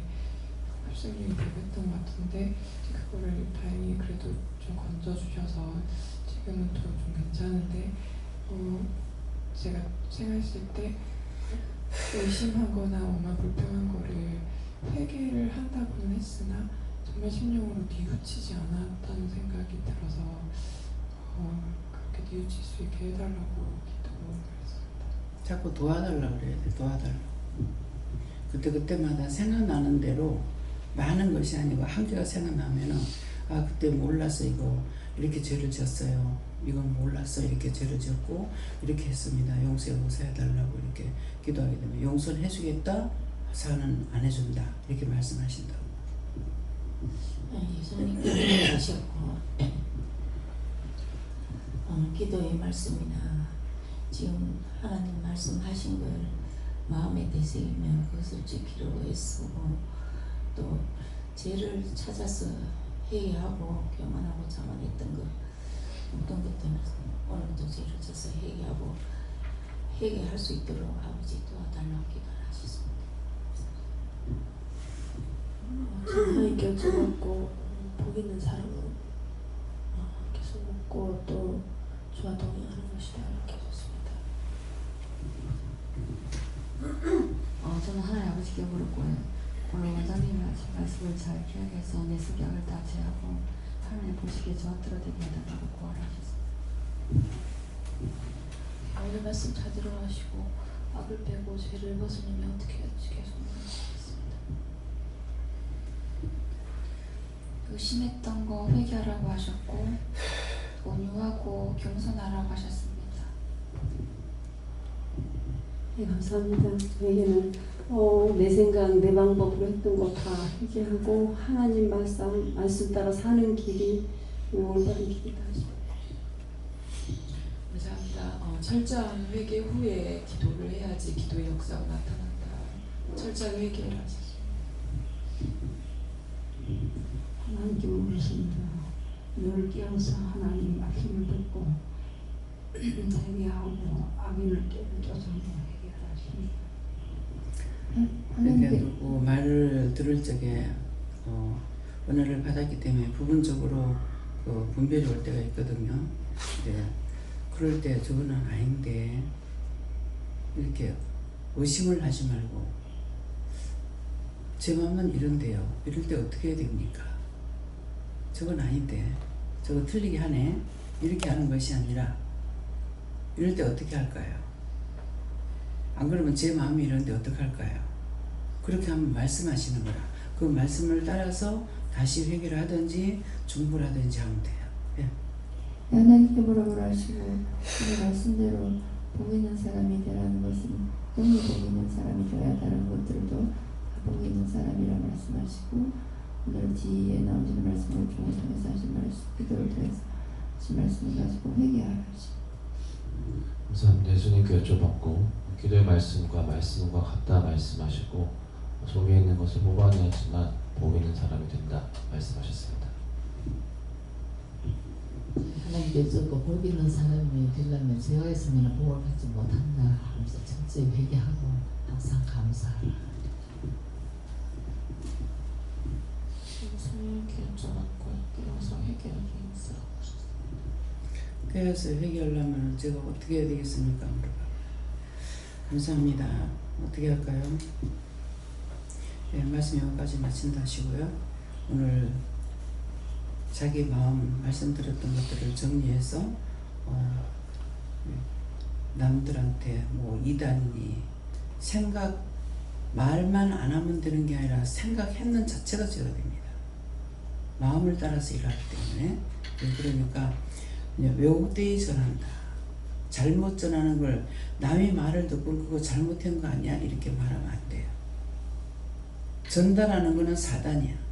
휩쓸리게 되고 했던 것 같은데 그거를 다행히 그래도 좀 건져주셔서 지금은 또 좀 괜찮은데 제가 생각했을 때 의심하거나 원망 불평한 거를 회개를 한다고는 했으나 정말 심령으로 뉘우치지 않았다는 생각이 들어서 그렇게 뉘우칠 수 있게 해달라고 기도했습니다. 자꾸 도와달라고 그래야 돼. 도와달라고. 그때마다 생각나는 대로 많은 것이 아니고 한 개가 생각나면은 그때 몰라서 이렇게 죄를 지었어요. 이건 몰랐어 이렇게 죄를 지었고 이렇게 했습니다. 용서해 해달라고 이렇게 기도하게 되면 용서는 해주겠다 사는 안 해준다 이렇게 말씀하신다고. 예수님 기도하셨고 기도의 말씀이나 지금 하나님 말씀하신 걸 마음에 되새기면 그것을 지키려고 애쓰고 또 죄를 찾아서 회개하고 교만하고 자만했던 것 어떤 것들은 오늘도 죄를 져서 회개하고 회개할 수 있도록 아버지 도와달라고 기도하셨습니다. 하나님께 여쭤봤고 복 있는 사람은 계속 먹고 또 주와 동행하는 것이다 이렇게 하셨습니다. 저는 하나님 아버지께 물었고요. 오늘 원장님이 하신 말씀을 잘 기억해서 내 성격을 다 제하고 하나님 보시기에 저한테로 되게 해달라고 구하셨습니다. 오늘 말씀 잘 들어가시고 악을 빼고 죄를 벗으려면 어떻게 해야지 계속 말씀하셨습니다. 의심했던 거 회개하라고 하셨고 온유하고 겸손하라고 하셨습니다. 네, 감사합니다. 저에게는 내 생각, 내 방법으로 했던 거 다 회개하고 하나님 말씀 따라 사는 길이 올바른 길이다. 감사합니다. 철저한 회개 후에 기도를 해야지 기도의 역사가 나타난다. 철저한 회개를 하셨습니다. 하나님께 물었습니다. 늘 깨어서 하나님 말씀을 듣고 회개하고 악인을 쫓아내는 그러니까 누구 말을 들을 적에 은혜를 받았기 때문에 부분적으로 분별이 올 때가 있거든요. 그럴 때 저거는 아닌데 이렇게 의심을 하지 말고 제 마음은 이런데요. 이럴 때 어떻게 해야 됩니까? 저건 아닌데 저거 틀리게 하네. 이렇게 하는 것이 아니라 이럴 때 어떻게 할까요? 안 그러면 제 마음이 이런데 어떻게 할까요? 그렇게 하면 말씀하시는 거라. 그 말씀을 따라서 다시 회개를 하든지 중보를 하든지 하면 돼요. 예. 하나님께 뭐라고 하시고 오늘 말씀대로 복 있는 사람이 되라는 것은 너무 복 있는 사람이 되어야 다른 것들도 복 있는 사람이라 말씀하시고 오늘 뒤에 나오시는 말씀을 통해서 하신 말씀, 기도를 통해서 하신 말씀을 가지고 회개하라 하시고 감사합니다. 예수님께 여쭤봤고 기도의 말씀과 같다 말씀하시고 속에 있는 것을 뽑아내야지만 복 있는 사람이 된다 말씀하셨습니다. 하나님께 여쭙고 복 있는 사람이 되려면 죄가 있으면 복을 받지 못한다 하면서 철저히 회개하고 항상 감사하라. 예수님께 여쭤봤고 깨어서 회개하기 힘쓰라고 하셨습니다. 깨어서 회개하려면 제가 어떻게 해야 되겠습니까? 물어봐. 감사합니다. 어떻게 할까요? 네, 말씀 여기까지 마친다 하시고요. 오늘 자기 마음 말씀드렸던 것들을 정리해서 남들한테 뭐 이단이 생각 말만 안 하면 되는 게 아니라 생각했는 자체가 죄가 됩니다. 마음을 따라서 일하기 때문에. 그러니까 왜곡되이 전한다. 잘못 전하는 걸 남의 말을 듣고 그거 잘못한 거 아니야? 이렇게 말하면 안 돼요. 전달하는 거는 사단이야.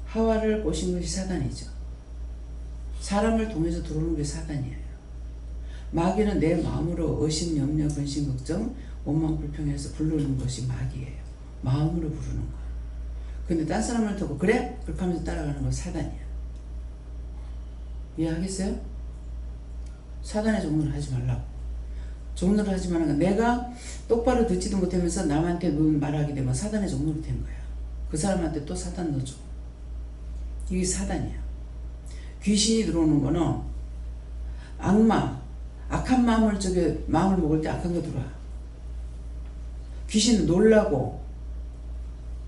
하와를 꼬신 것이 사단이죠. 사람을 통해서 들어오는 게 사단이에요. 마귀는 내 마음으로 의심, 염려, 근심, 걱정, 원망, 불평해서 부르는 것이 마귀예요. 마음으로 부르는 거. 근데 딴 사람을 듣고 그래? 그렇게 하면서 따라가는 건 사단이야. 이해하겠어요? 사단의 종로를 하지 말라고. 종로를 하지 말라고. 내가 똑바로 듣지도 못하면서 남한테 말하게 되면 사단의 종로로 된 거야. 그 사람한테 또 사단 넣어줘. 이게 사단이야. 귀신이 들어오는 거는 악마, 악한 마음을 마음을 먹을 때 악한 거 들어와. 귀신은 놀라고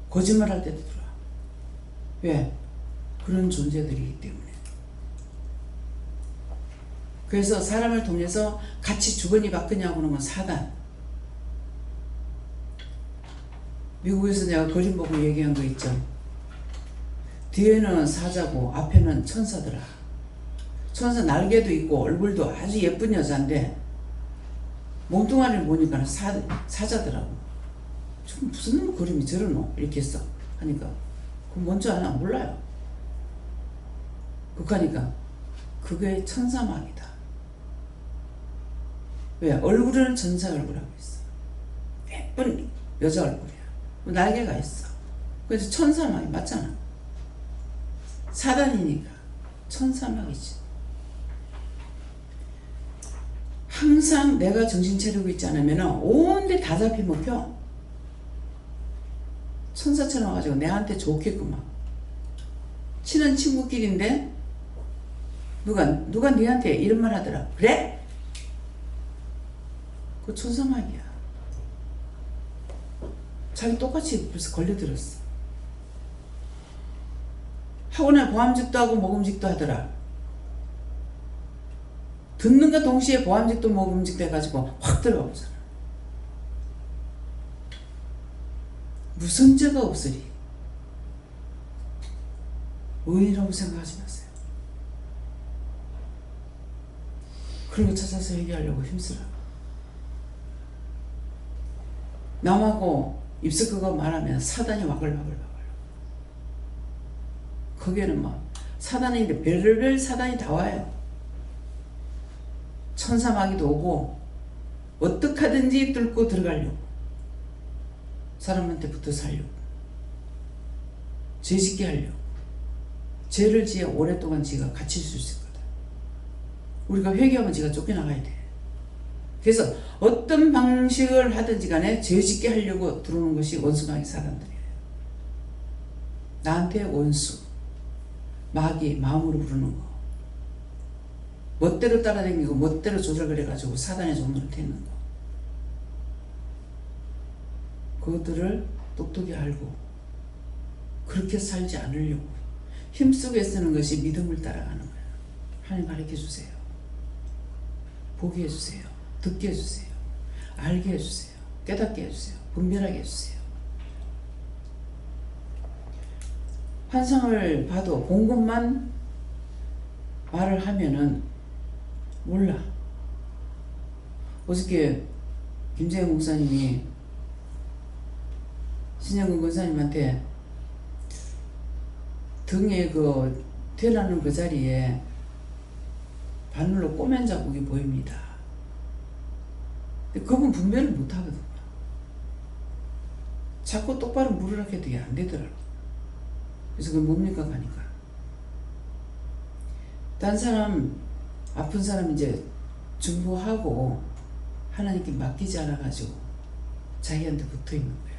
거짓말할 때도 들어와. 왜? 그런 존재들이기 때문에. 그래서 사람을 통해서 같이 주거니 받거니 하고 하는 건 사단. 미국에서 내가 그림 보고 얘기한 거 있죠. 뒤에는 사자고 앞에는 천사더라. 천사 날개도 있고 얼굴도 아주 예쁜 여자인데 몸뚱아리를 보니까 사자더라고. 좀 무슨 놈의 그림이 저러노? 이렇게 했어. 하니까 그건 뭔지 아나? 몰라요. 그러니까 그게 천사막이다. 왜? 얼굴은 천사 얼굴하고 있어. 예쁜 여자 얼굴이야. 날개가 있어. 그래서 천사막이 맞잖아. 사단이니까 천사막이지. 항상 내가 정신 차리고 있지 않으면 온데 다 잡히 먹혀. 천사처럼 와가지고 내한테 좋겠구만. 친한 친구끼리인데 누가 니한테 이런 말 하더라. 그래? 그 천사막이야. 자기 똑같이 벌써 걸려들었어. 학원에 보암직도 하고 모금직도 하더라. 듣는가 동시에 보암직도 모금직도 해가지고 확 들어가 보잖아. 무슨 죄가 없으리. 의인이라고 생각하지 마세요. 그런 거 찾아서 얘기하려고 힘쓰라. 남하고 입술 그거 말하면 사단이 와글와글. 거기에는 뭐 사단인데 별별 사단이 다 와요. 천사마귀도 오고 어떻게 하든지 뚫고 들어가려고. 사람한테 붙어 살려고. 죄 짓게 하려고. 죄를 지어 오랫동안 지가 갇힐 수 있을 거다. 우리가 회개하면 지가 쫓겨나가야 돼. 그래서 어떤 방식을 하든지 간에 죄 짓게 하려고 들어오는 것이 원수마귀 사람들이에요. 나한테 원수. 마귀 마음으로 부르는 거. 멋대로 따라다니고 멋대로 조절해가지고 사단의 종로를 태는 거. 그것들을 똑똑히 알고 그렇게 살지 않으려고 힘쓰고 쓰는 것이 믿음을 따라가는 거예요. 하나님 가르쳐주세요. 보게 해주세요. 듣게 해주세요. 알게 해주세요. 깨닫게 해주세요. 분별하게 해주세요. 환상을 봐도 본 것만 말을 하면은 몰라. 어저께 김재영 목사님이 신영근 권사님한테 등에 그 태어나는 그 자리에 바늘로 꼬맨 자국이 보입니다. 근데 그분 분별을 못 하거든요. 자꾸 똑바로 물으라 해도 이게 안 되더라고. 그래서 그게 뭡니까 가니까 딴 사람 아픈 사람 이제 중보하고 하나님께 맡기지 않아가지고 자기한테 붙어 있는 거야.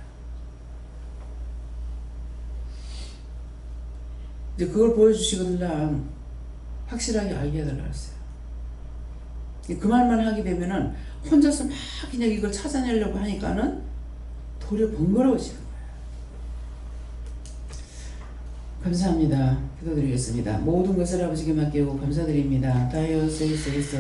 이제 그걸 보여주시거든요. 확실하게 알게 해달라고 했어요. 그 말만 하게 되면은 혼자서 막 그냥 이걸 찾아내려고 하니까는 도리어 번거로워지는 거예요. 감사합니다. 기도드리겠습니다. 모든 것을 아버지께 맡기고 감사드립니다. 다이어스에서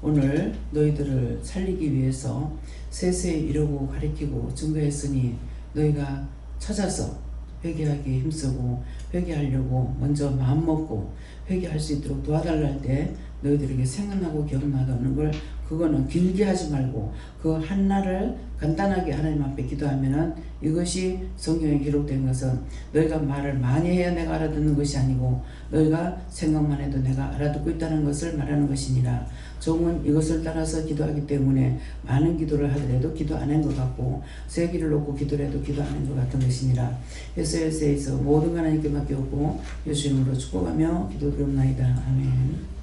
오늘 너희들을 살리기 위해서 세세히 이루고 가리키고 증거했으니 너희가 찾아서 회개하기 힘쓰고 회개하려고 먼저 마음먹고 회개할 수 있도록 도와달라 할 때 너희들에게 생각나고 기억나는 걸 그거는 길게 하지 말고 그 한날을 간단하게 하나님 앞에 기도하면은 이것이 성경에 기록된 것은 너희가 말을 많이 해야 내가 알아듣는 것이 아니고 너희가 생각만 해도 내가 알아듣고 있다는 것을 말하는 것이니라. 종은 이것을 따라서 기도하기 때문에 많은 기도를 하더라도 기도 안 한 것 같고 세기를 놓고 기도를 해도 기도 안 한 것 같은 것이니라. SS에서 모든 걸 하나님께 맡겼고 예수 이름으로 축복하며 기도드립나이다. 아멘.